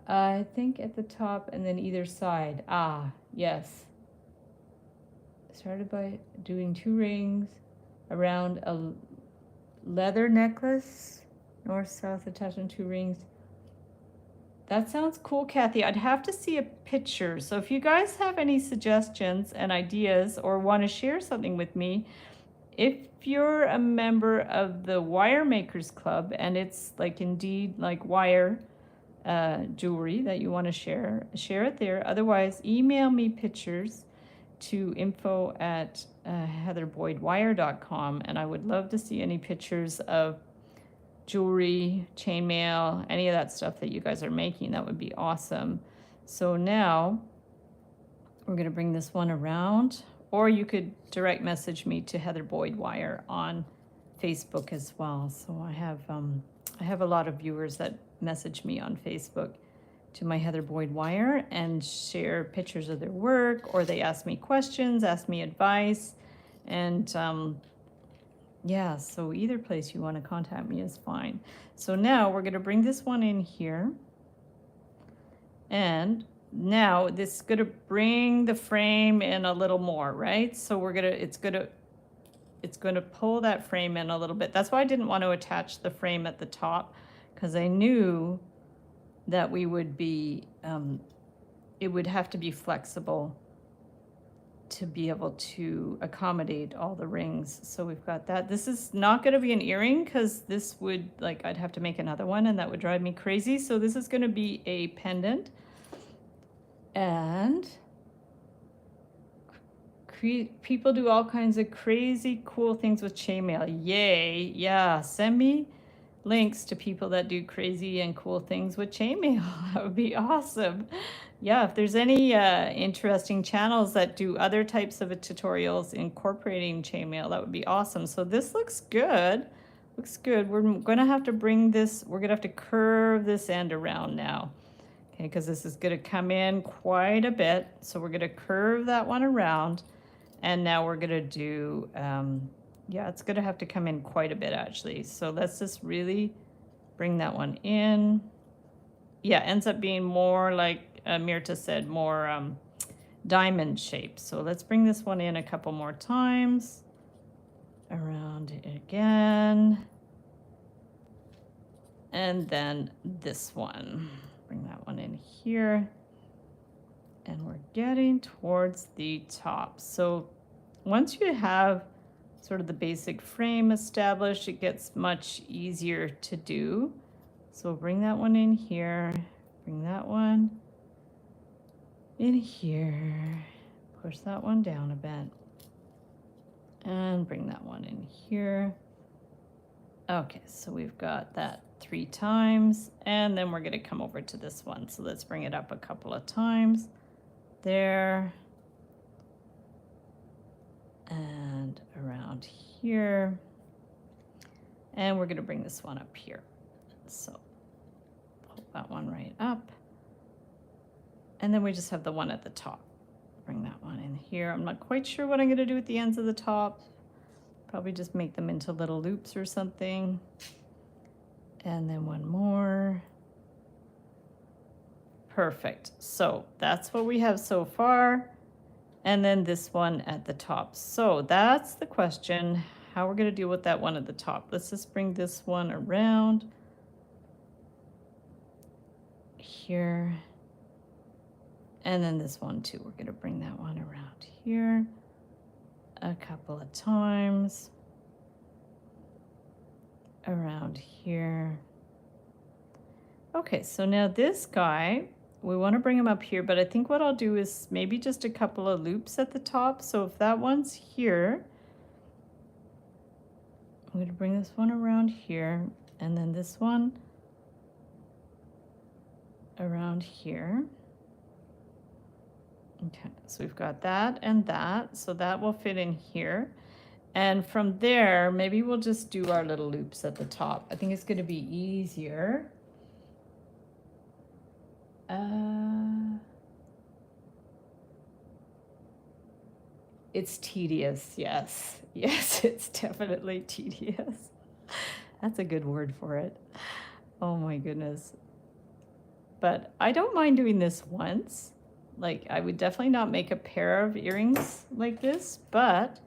I think at the top and then either side. Ah, yes. Started by doing 2 rings around a leather necklace, north, south, attaching 2 rings. That sounds cool, Kathy. I'd have to see a picture. So if you guys have any suggestions and ideas or want to share something with me, if you're a member of the Wire Makers Club and it's like indeed like wire jewelry that you want to share it there. Otherwise, email me pictures to info@heatherboydwire.com, and I would love to see any pictures of jewelry, chainmail, any of that stuff that you guys are making. That would be awesome. So now we're going to bring this one around, or you could direct message me to Heather Boyd Wire on Facebook as well. So I have a lot of viewers that message me on Facebook to my Heather Boyd Wire and share pictures of their work, or they ask me questions, ask me advice, and yeah, so either place you want to contact me is fine. So now we're going to bring this one in here. And now this is going to bring the frame in a little more, right? So it's going to pull that frame in a little bit. That's why I didn't want to attach the frame at the top, because I knew that we would be, it would have to be flexible to be able to accommodate all the rings. So we've got that. This is not going to be an earring, because this would, like, I'd have to make another one and that would drive me crazy. So this is going to be a pendant. And People do all kinds of crazy cool things with chainmail. Yay. Yeah, send me links to people that do crazy and cool things with chainmail. That would be awesome. Yeah, if there's any interesting channels that do other types of tutorials incorporating chainmail, that would be awesome. So this looks good. Looks good. We're going to have to bring this, we're going to have to curve this end around now. Okay, because this is going to come in quite a bit. So we're going to curve that one around. And now we're going to do, yeah, it's going to have to come in quite a bit actually. So let's just really bring that one in. Yeah, ends up being more like Mirta said, more diamond shape. So let's bring this one in a couple more times. Around it again. And then this one. Bring that one in here. And we're getting towards the top. So once you have sort of the basic frame established, it gets much easier to do. So we'll bring that one in here, bring that one in here, push that one down a bit, and bring that one in here. Okay, so we've got that 3 times, and then we're going to come over to this one. So let's bring it up a couple of times. There. And around here. And we're going to bring this one up here. So pull that one right up. And then we just have the one at the top. Bring that one in here. I'm not quite sure what I'm going to do with the ends of the top. Probably just make them into little loops or something. And then one more. Perfect. So that's what we have so far. And then this one at the top. So that's the question, how we're going to deal with that one at the top. Let's just bring this one around here. And then this one too. We're going to bring that one around here a couple of times. Around here. Okay, so now this guy, we want to bring him up here, but I think what I'll do is maybe just a couple of loops at the top. So if that one's here, I'm going to bring this one around here, and then this one around here. Okay, so we've got that and that, so that will fit in here. And from there, maybe we'll just do our little loops at the top. I think it's going to be easier. It's tedious, yes. Yes, it's definitely tedious. That's a good word for it. Oh my goodness. But I don't mind doing this once. Like, I would definitely not make a pair of earrings like this, but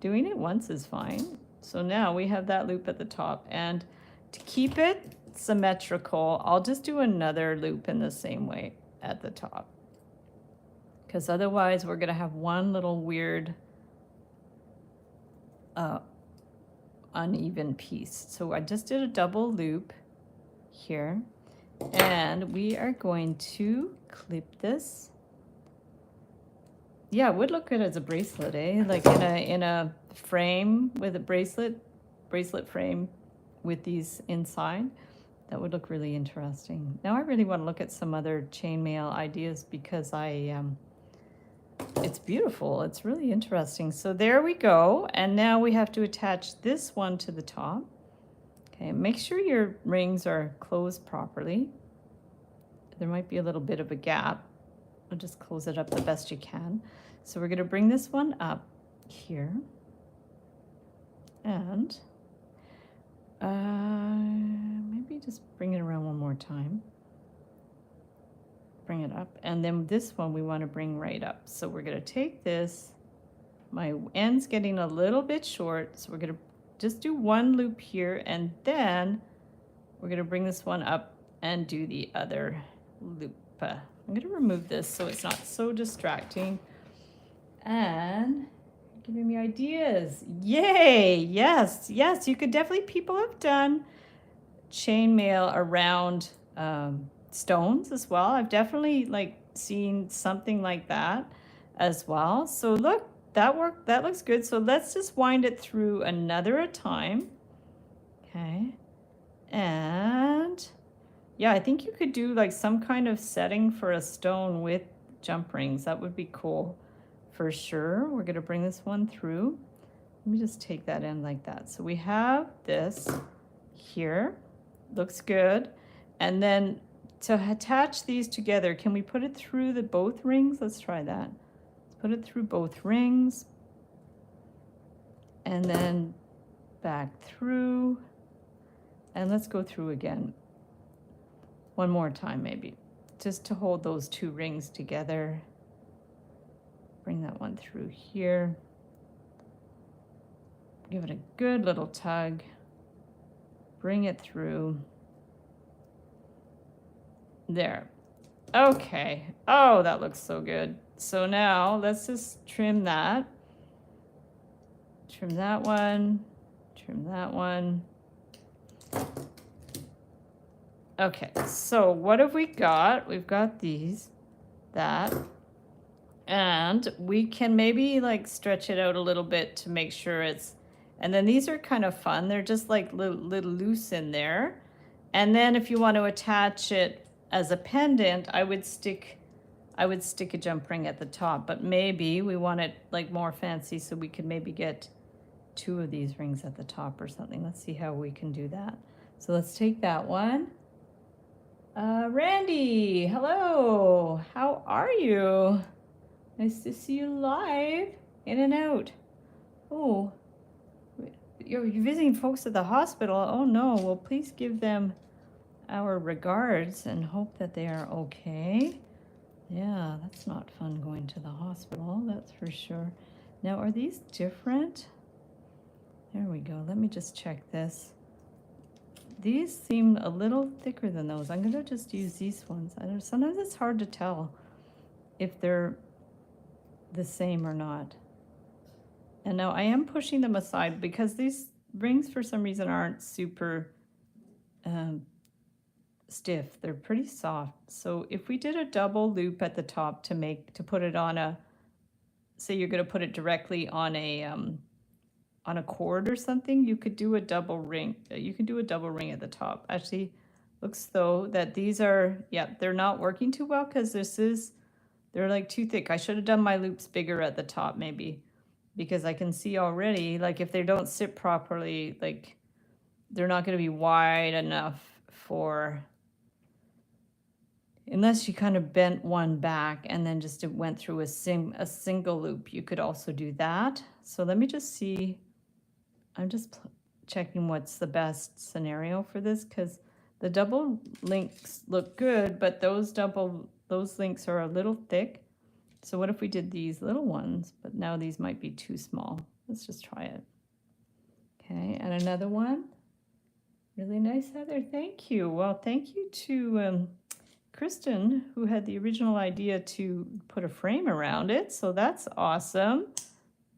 doing it once is fine. So now we have that loop at the top, and to keep it symmetrical, I'll just do another loop in the same way at the top. Because otherwise we're going to have one little weird uneven piece. So I just did a double loop here, and we are going to clip this. Yeah, it would look good as a bracelet, eh? Like in a frame with a bracelet frame with these inside. That would look really interesting. Now I really want to look at some other chainmail ideas because it's beautiful. It's really interesting. So there we go. And now we have to attach this one to the top. Okay, make sure your rings are closed properly. There might be a little bit of a gap. I'll just close it up the best you can. So we're going to bring this one up here. And maybe just bring it around one more time. Bring it up. And then this one we want to bring right up. So we're going to take this. My end's getting a little bit short. So we're going to just do one loop here. And then we're going to bring this one up and do the other loop. I'm going to remove this so it's not so distracting. And giving me ideas. Yay! Yes, yes, you could definitely, people have done chainmail around stones as well. I've definitely like seen something like that as well. So look, that worked. That looks good. So let's just wind it through another at a time. Okay. And yeah, I think you could do like some kind of setting for a stone with jump rings. That would be cool for sure. We're going to bring this one through. Let me just take that in like that. So we have this here. Looks good. And then to attach these together, can we put it through the both rings? Let's try that. Let's put it through both rings. And then back through. And let's go through again. One more time maybe. Just to hold those two rings together. Bring that one through here. Give it a good little tug. Bring it through. There. Okay. Oh, that looks so good. So now let's just trim that. Trim that one. Trim that one. Okay, so what have we got? We've got these, that, and we can maybe like stretch it out a little bit to make sure it's, and then these are kind of fun. They're just like little loose in there. And then if you want to attach it as a pendant, I would stick a jump ring at the top, but maybe we want it like more fancy, so we could maybe get 2 of these rings at the top or something. Let's see how we can do that. So let's take that one. Randy, hello. How are you? Nice to see you live, in and out. Oh, you're visiting folks at the hospital. Oh no, well please give them our regards and hope that they are okay. Yeah, that's not fun going to the hospital, that's for sure. Now, are these different? There we go. Let me just check this. These seem a little thicker than those. I'm going to just use these ones. I don't, sometimes it's hard to tell if they're the same or not. And now I am pushing them aside because these rings for some reason aren't super stiff. They're pretty soft. So if we did a double loop at the top to put it on a, say you're going to put it directly on a cord or something, you could do a double ring. You can do a double ring at the top. Actually, looks though that these are, yeah, they're not working too well because they're like too thick. I should have done my loops bigger at the top maybe, because I can see already, like if they don't sit properly, like they're not going to be wide enough for, unless you kind of bent one back and then just went through a single loop. You could also do that. So let me just see. I'm just checking what's the best scenario for this, because the double links look good, but those links are a little thick. So what if we did these little ones, but now these might be too small. Let's just try it. Okay, and another one. Really nice, Heather. Thank you. Well, thank you to Kristen, who had the original idea to put a frame around it. So that's awesome.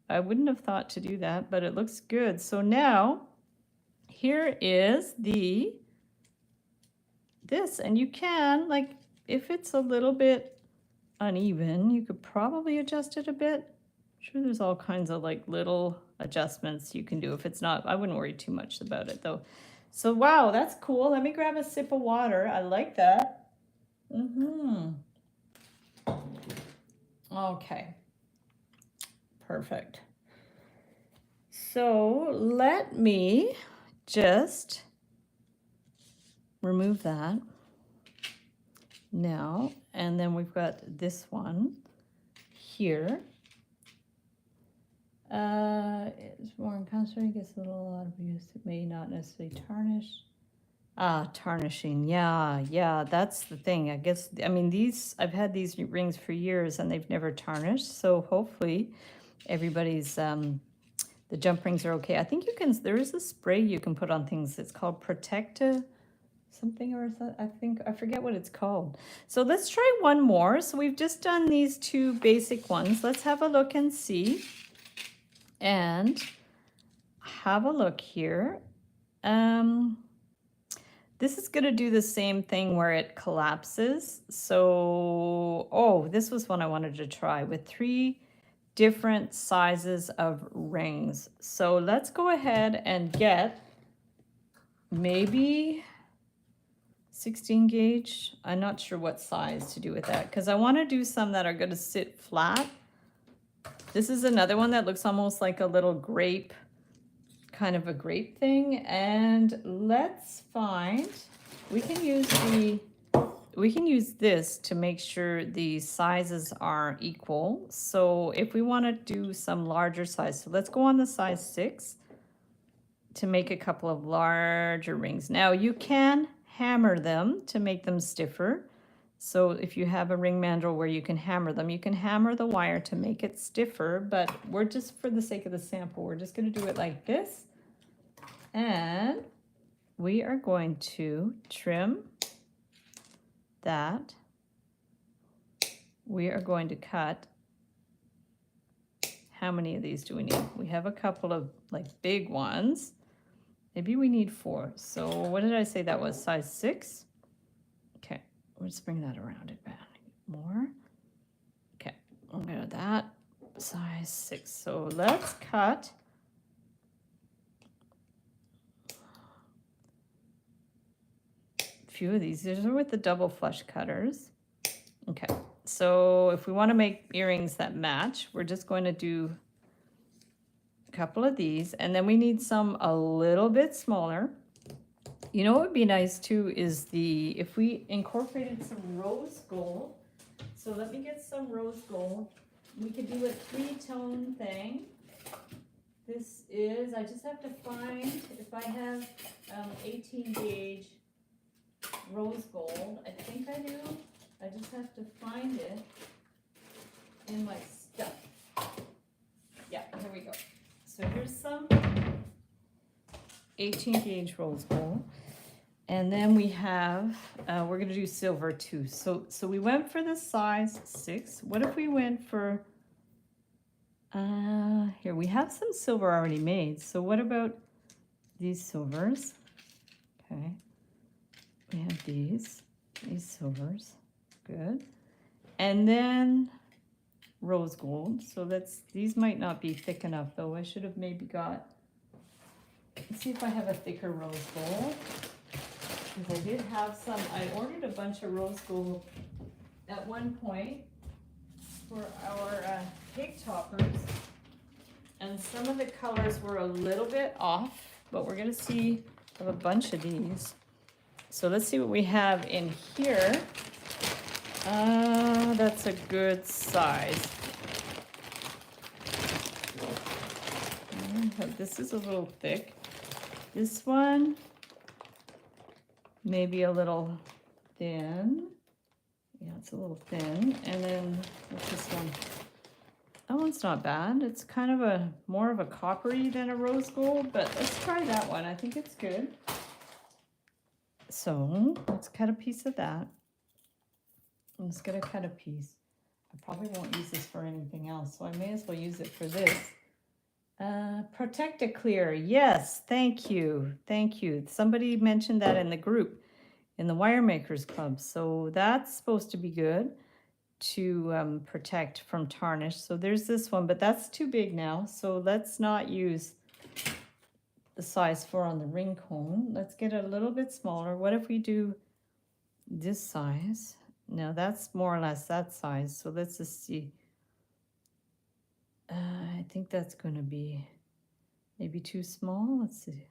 I wouldn't have thought to do that, but it looks good. So now here is this, and you can, like, if it's a little bit uneven, you could probably adjust it a bit. I'm sure there's all kinds of like little adjustments you can do. If it's not, I wouldn't worry too much about it though. So wow, that's cool. Let me grab a sip of water. I like that. Okay. Perfect. So let me just remove that now, and then we've got this one here. It's more concentrated, gets a lot of use. It may not necessarily tarnish. Tarnishing. Yeah, that's the thing. I guess, I mean, I've had these rings for years and they've never tarnished. So hopefully everybody's, the jump rings are okay. I think there is a spray you can put on things. It's called Protecta something, or I forget what it's called. So let's try one more. So we've just done these 2 basic ones. Let's have a look and see. And have a look here. This is going to do the same thing where it collapses. So, oh, this was one I wanted to try with 3 different sizes of rings. So let's go ahead and get maybe 16 gauge. I'm not sure what size to do with that because I want to do some that are going to sit flat. This is another one that looks almost like a little grape, kind of a grape thing. And let's find, we can use this to make sure the sizes are equal. So if we want to do some larger size, so let's go on the size 6 to make a couple of larger rings. Now you can hammer them to make them stiffer. So if you have a ring mandrel where you can hammer them, you can hammer the wire to make it stiffer, but we're just, for the sake of the sample, we're just going to do it like this. And we are going to trim that. We are going to cut, how many of these do we need? We have a couple of like big ones. Maybe we need 4. So what did I say that was? Size 6? Okay, let's bring that around it back more. Okay, we'll go to that. Size 6. So let's cut a few of these. These are with the double flush cutters. Okay, so if we want to make earrings that match, we're just going to do couple of these, and then we need some a little bit smaller. You know what would be nice too is if we incorporated some rose gold. So let me get some rose gold. We could do a 3-tone thing. This is, I just have to find if I have 18 gauge rose gold. I think I do. I just have to find it in my stuff. Yeah, here we go. So here's some 18 gauge rose gold. And then we have, we're going to do silver too. So we went for the size 6. What if we went for, here we have some silver already made. So what about these silvers? Okay. We have these silvers. Good. And then rose gold. So these might not be thick enough though. I should have maybe got, let's see if I have a thicker rose gold. Because I did have some, I ordered a bunch of rose gold at one point for our cake toppers. And some of the colors were a little bit off, but we're gonna see, I have a bunch of these. So let's see what we have in here. That's a good size. This is a little thick. This one, maybe a little thin. Yeah, it's a little thin. And then what's this one? That one's not bad. It's kind of more of a coppery than a rose gold, but let's try that one. I think it's good. So let's cut a piece of that. I'm just going to cut a piece. I probably won't use this for anything else, so I may as well use it for this. Protect a clear. Yes, thank you. Thank you. Somebody mentioned that in the group, in the Wire Makers Club. So that's supposed to be good to protect from tarnish. So there's this one, but that's too big now. So let's not use the size 4 on the ring cone. Let's get a little bit smaller. What if we do this size? Now that's more or less that size. So let's just see. I think that's going to be maybe too small. Let's see.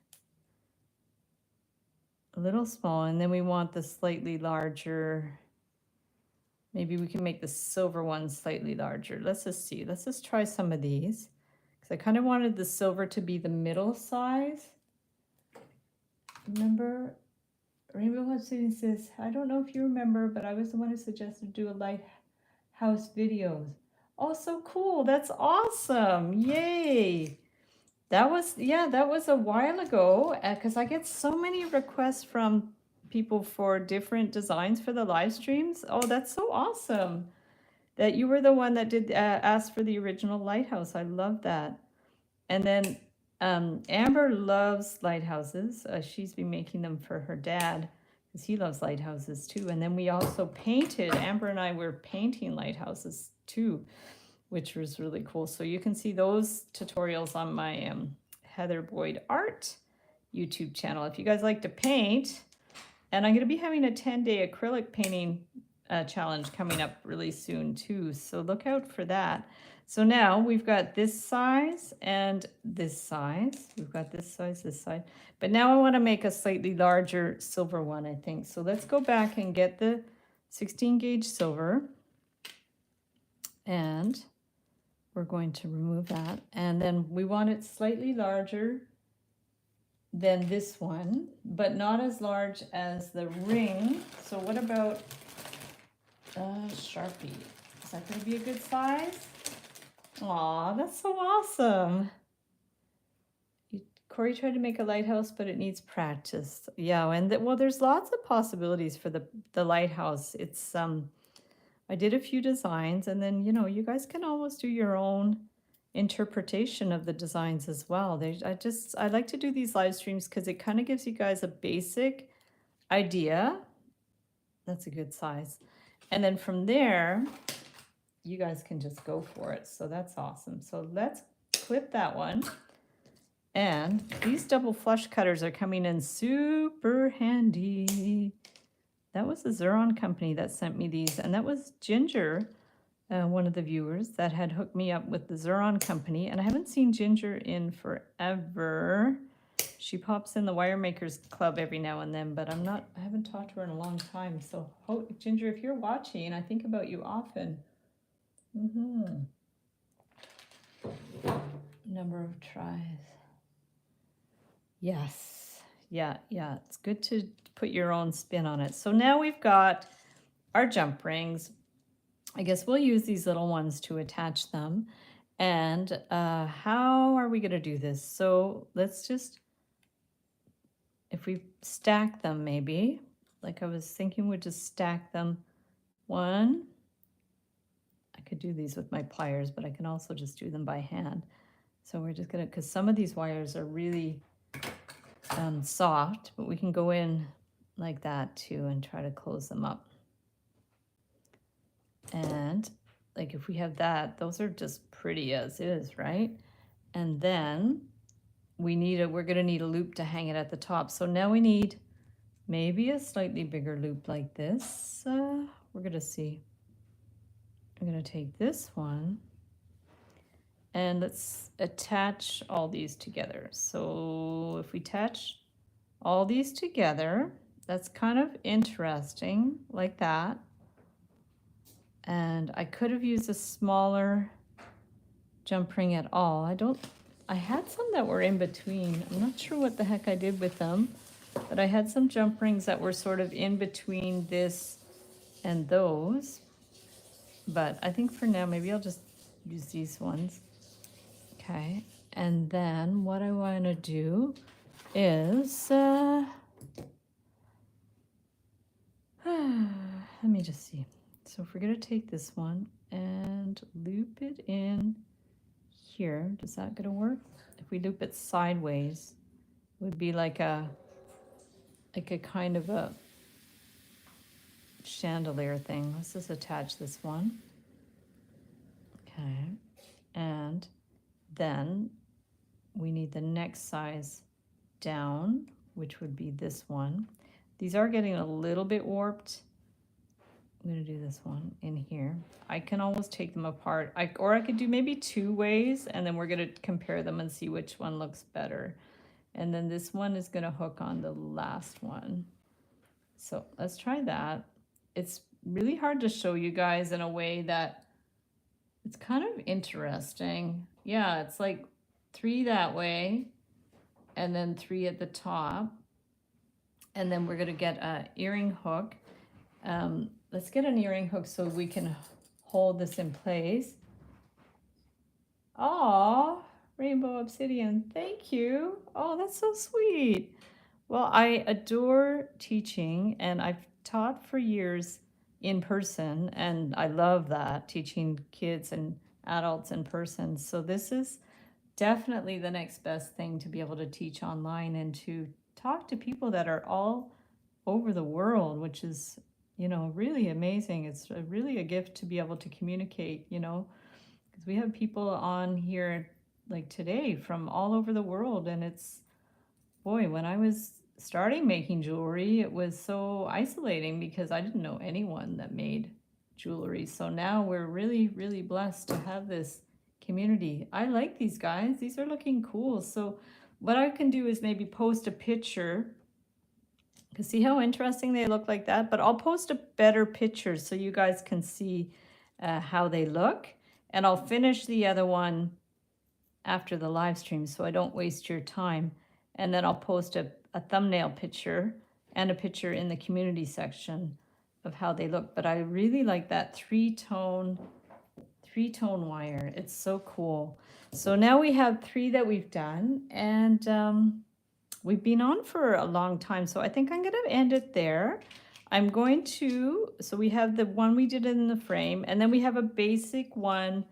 A little small. And then we want the slightly larger. Maybe we can make the silver one slightly larger. Let's just see. Let's just try some of these. Because I kind of wanted the silver to be the middle size. Remember? Rainbow Hot Student says, I don't know if you remember, but I was the one who suggested do a lighthouse videos. Oh, so cool. That's awesome. Yay. That was a while ago because I get so many requests from people for different designs for the live streams. Oh, that's so awesome that you were the one that did ask for the original lighthouse. I love that. And then Amber loves lighthouses. She's been making them for her dad because he loves lighthouses too. And then we also painted, Amber and I were painting lighthouses too. which was really cool. So you can see those tutorials on my Heather Boyd Art YouTube channel. If you guys like to paint, and I'm going to be having a 10-day acrylic painting challenge coming up really soon too. So look out for that. So now we've got this size and this size. We've got this size, this size. But now I want to make a slightly larger silver one, I think. So let's go back and get the 16 gauge silver. And we're going to remove that. And then we want it slightly larger than this one, but not as large as the ring. So what about Sharpie? Is that going to be a good size? Aw, that's so awesome. Corey tried to make a lighthouse, but it needs practice. Yeah, and well, there's lots of possibilities for the lighthouse. It's I did a few designs, and then you guys can always do your own interpretation of the designs as well. I like to do these live streams because it kind of gives you guys a basic idea. That's a good size. And then from there, you guys can just go for it. So that's awesome. So let's clip that one. And these double flush cutters are coming in super handy. That was the Xuron company that sent me these, and that was Ginger, one of the viewers that had hooked me up with the Xuron company, and I haven't seen Ginger in forever. She pops in the Wire Makers Club every now and then, but I haven't talked to her in a long time. So Ginger, if you're watching, I think about you often. Number of tries. Yes. Yeah. It's good to put your own spin on it. So now we've got our jump rings. I guess we'll use these little ones to attach them. And how are we going to do this? So let's just, if we stack them maybe, like I was thinking we'd just stack them one. I could do these with my pliers, but I can also just do them by hand. So we're just going to, because some of these wires are really soft, but we can go in like that too and try to close them up. And like if we have that, those are just pretty as is, right? And then we're going to need a loop to hang it at the top. So now we need maybe a slightly bigger loop like this. We're going to see. I'm going to take this one and let's attach all these together. So if we attach all these together, that's kind of interesting, like that. And I could have used a smaller jump ring at all. I had some that were in between. I'm not sure what the heck I did with them, but I had some jump rings that were sort of in between this and those. But I think for now, maybe I'll just use these ones. Okay, and then what I want to do is, let me just see. So if we're going to take this one and loop it in here, is that going to work? If we loop it sideways, it would be like a kind of a chandelier thing. Let's just attach this one. Okay, and then we need the next size down, which would be this one. These are getting a little bit warped. I'm going to do this one in here. I can always take them apart. Or I could do maybe two ways, and then we're going to compare them and see which one looks better. And then this one is going to hook on the last one. So let's try that. It's really hard to show you guys in a way that it's kind of interesting. Yeah, it's like 3 that way, and then 3 at the top. And then we're going to get an earring hook. Let's get an earring hook so we can hold this in place. Aw, Rainbow Obsidian, thank you. Oh, that's so sweet. Well, I adore teaching, and I've taught for years in person, and I love that, teaching kids and adults in person. So this is definitely the next best thing, to be able to teach online and to talk to people that are all over the world, which is, really amazing. It's really a gift to be able to communicate, We have people on here like today from all over the world, and it's, boy, when I was starting making jewelry, it was so isolating because I didn't know anyone that made jewelry. So now we're really, really blessed to have this community. I like these guys. These are looking cool. So what I can do is maybe post a picture, because see how interesting they look like that? But I'll post a better picture so you guys can see how they look. And I'll finish the other one after the live stream so I don't waste your time. And then I'll post a thumbnail picture and a picture in the community section of how they look. But I really like that three-tone wire. It's so cool. So now we have 3 that we've done, and we've been on for a long time. So I think I'm going to end it there. I'm going to, so we have the one we did in the frame, and then we have a basic one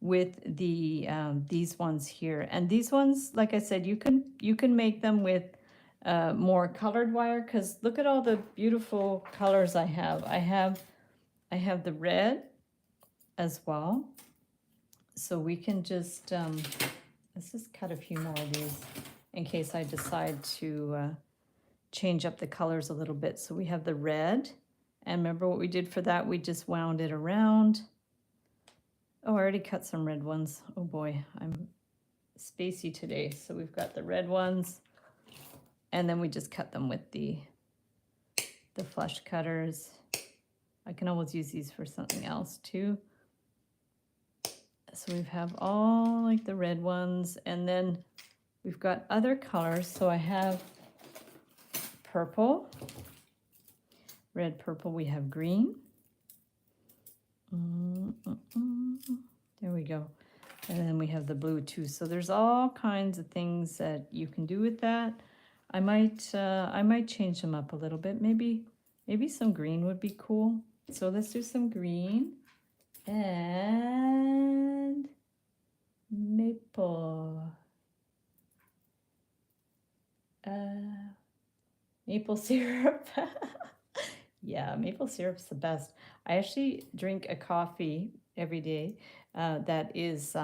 with the these ones here. And these ones, like I said, you can make them with more colored wire, because look at all the beautiful colors I have. I have the red as well. So we can just let's just cut a few more of these in case I decide to change up the colors a little bit. So we have the red, and remember what we did for that? We just wound it around. Oh, I already cut some red ones. Oh boy, I'm spacey today. So we've got the red ones, and then we just cut them with the flush cutters. I can always use these for something else too. So we have all like the red ones, and then we've got other colors. So I have purple, red, purple, we have green. There we go. And then we have the blue too. So there's all kinds of things that you can do with that. I might change them up a little bit. Maybe some green would be cool. So let's do some green and maple. Maple syrup. Yeah, maple syrup's the best. I actually drink a coffee every day that is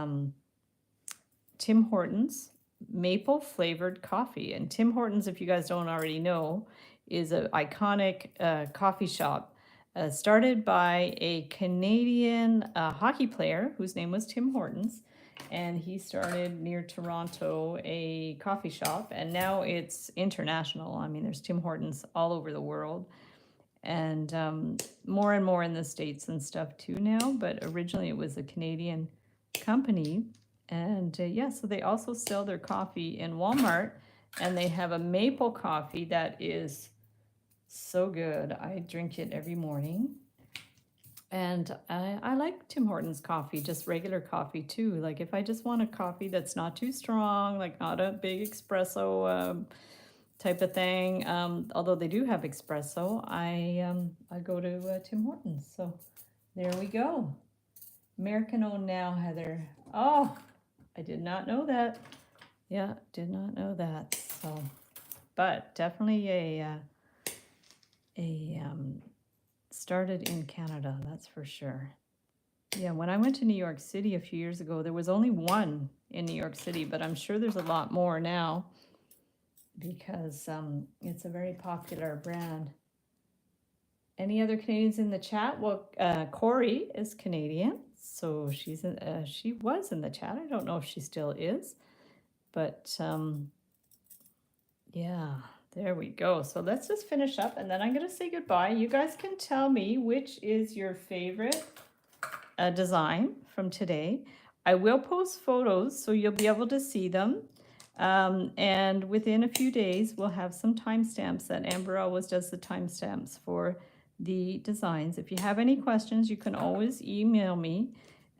Tim Hortons maple flavored coffee. And Tim Hortons, if you guys don't already know, is an iconic coffee shop started by a Canadian hockey player whose name was Tim Hortons. And he started near Toronto a coffee shop, and now it's international. I mean, there's Tim Hortons all over the world, and more and more in the States and stuff too now. But originally it was a Canadian company. And yeah, so they also sell their coffee in Walmart, and they have a maple coffee that is so good. I drink it every morning. And I like Tim Hortons coffee, just regular coffee too. Like if I just want a coffee that's not too strong, like not a big espresso type of thing, although they do have espresso, I go to Tim Hortons. So there we go. American owned now, Heather. Oh, I did not know that. Yeah, did not know that. So, but definitely started in Canada, that's for sure. Yeah, when I went to New York City a few years ago, there was only one in New York City, but I'm sure there's a lot more now because it's a very popular brand. Any other Canadians in the chat? Well, Corey is Canadian, so she was in the chat. I don't know if she still is, but yeah, there we go. So let's just finish up, and then I'm going to say goodbye. You guys can tell me which is your favorite design from today. I will post photos so you'll be able to see them. And within a few days, we'll have some timestamps that Amber always does the timestamps for the designs. If you have any questions, you can always email me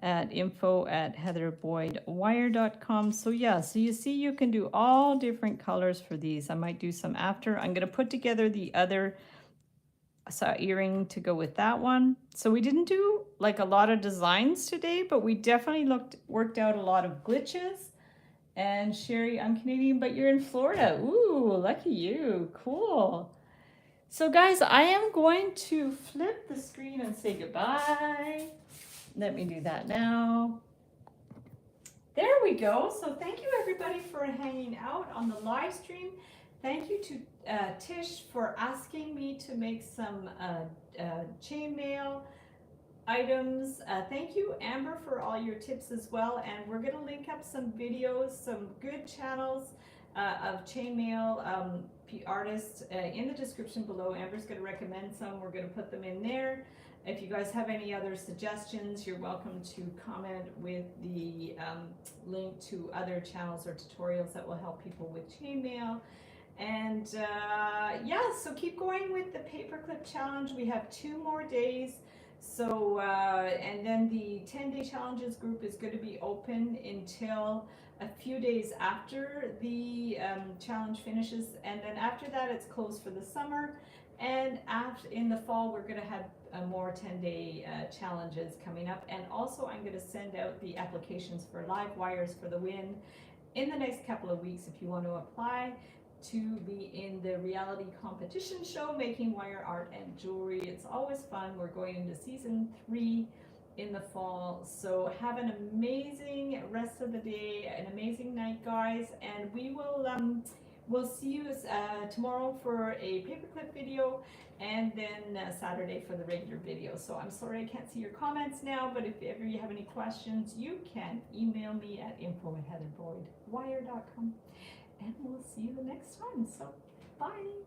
at info@heatherboydwire.com. So yeah, so you see you can do all different colors for these. I might do some after. I'm going to put together the other earring to go with that one. So we didn't do like a lot of designs today, but we definitely worked out a lot of glitches. And Sherry, I'm Canadian, but you're in Florida. Ooh, lucky you. Cool. So guys, I am going to flip the screen and say goodbye. Let me do that now. There we go. So thank you everybody for hanging out on the live stream. Thank you to Tish for asking me to make some chainmail items. Thank you, Amber, for all your tips as well. And we're going to link up some videos, some good channels of chainmail artists in the description below. Amber's going to recommend some. We're going to put them in there. If you guys have any other suggestions, you're welcome to comment with the link to other channels or tutorials that will help people with chainmail. And yeah, so keep going with the paperclip challenge. We have 2 more days. So, and then the 10-day challenges group is going to be open until a few days after the challenge finishes. And then after that, it's closed for the summer. And after, in the fall, we're going to have more 10-day challenges coming up. And also, I'm going to send out the applications for live wires for the win in the next couple of weeks if you want to apply to be in the reality competition show, making wire art and jewelry. It's always fun. We're going into season 3 in the fall. So have an amazing rest of the day, an amazing night, guys. And we will we'll see you tomorrow for a paperclip video, and then Saturday for the regular video. So I'm sorry I can't see your comments now, but if ever you have any questions, you can email me at info@heatherboydwire.com. And we'll see you the next time. So, bye.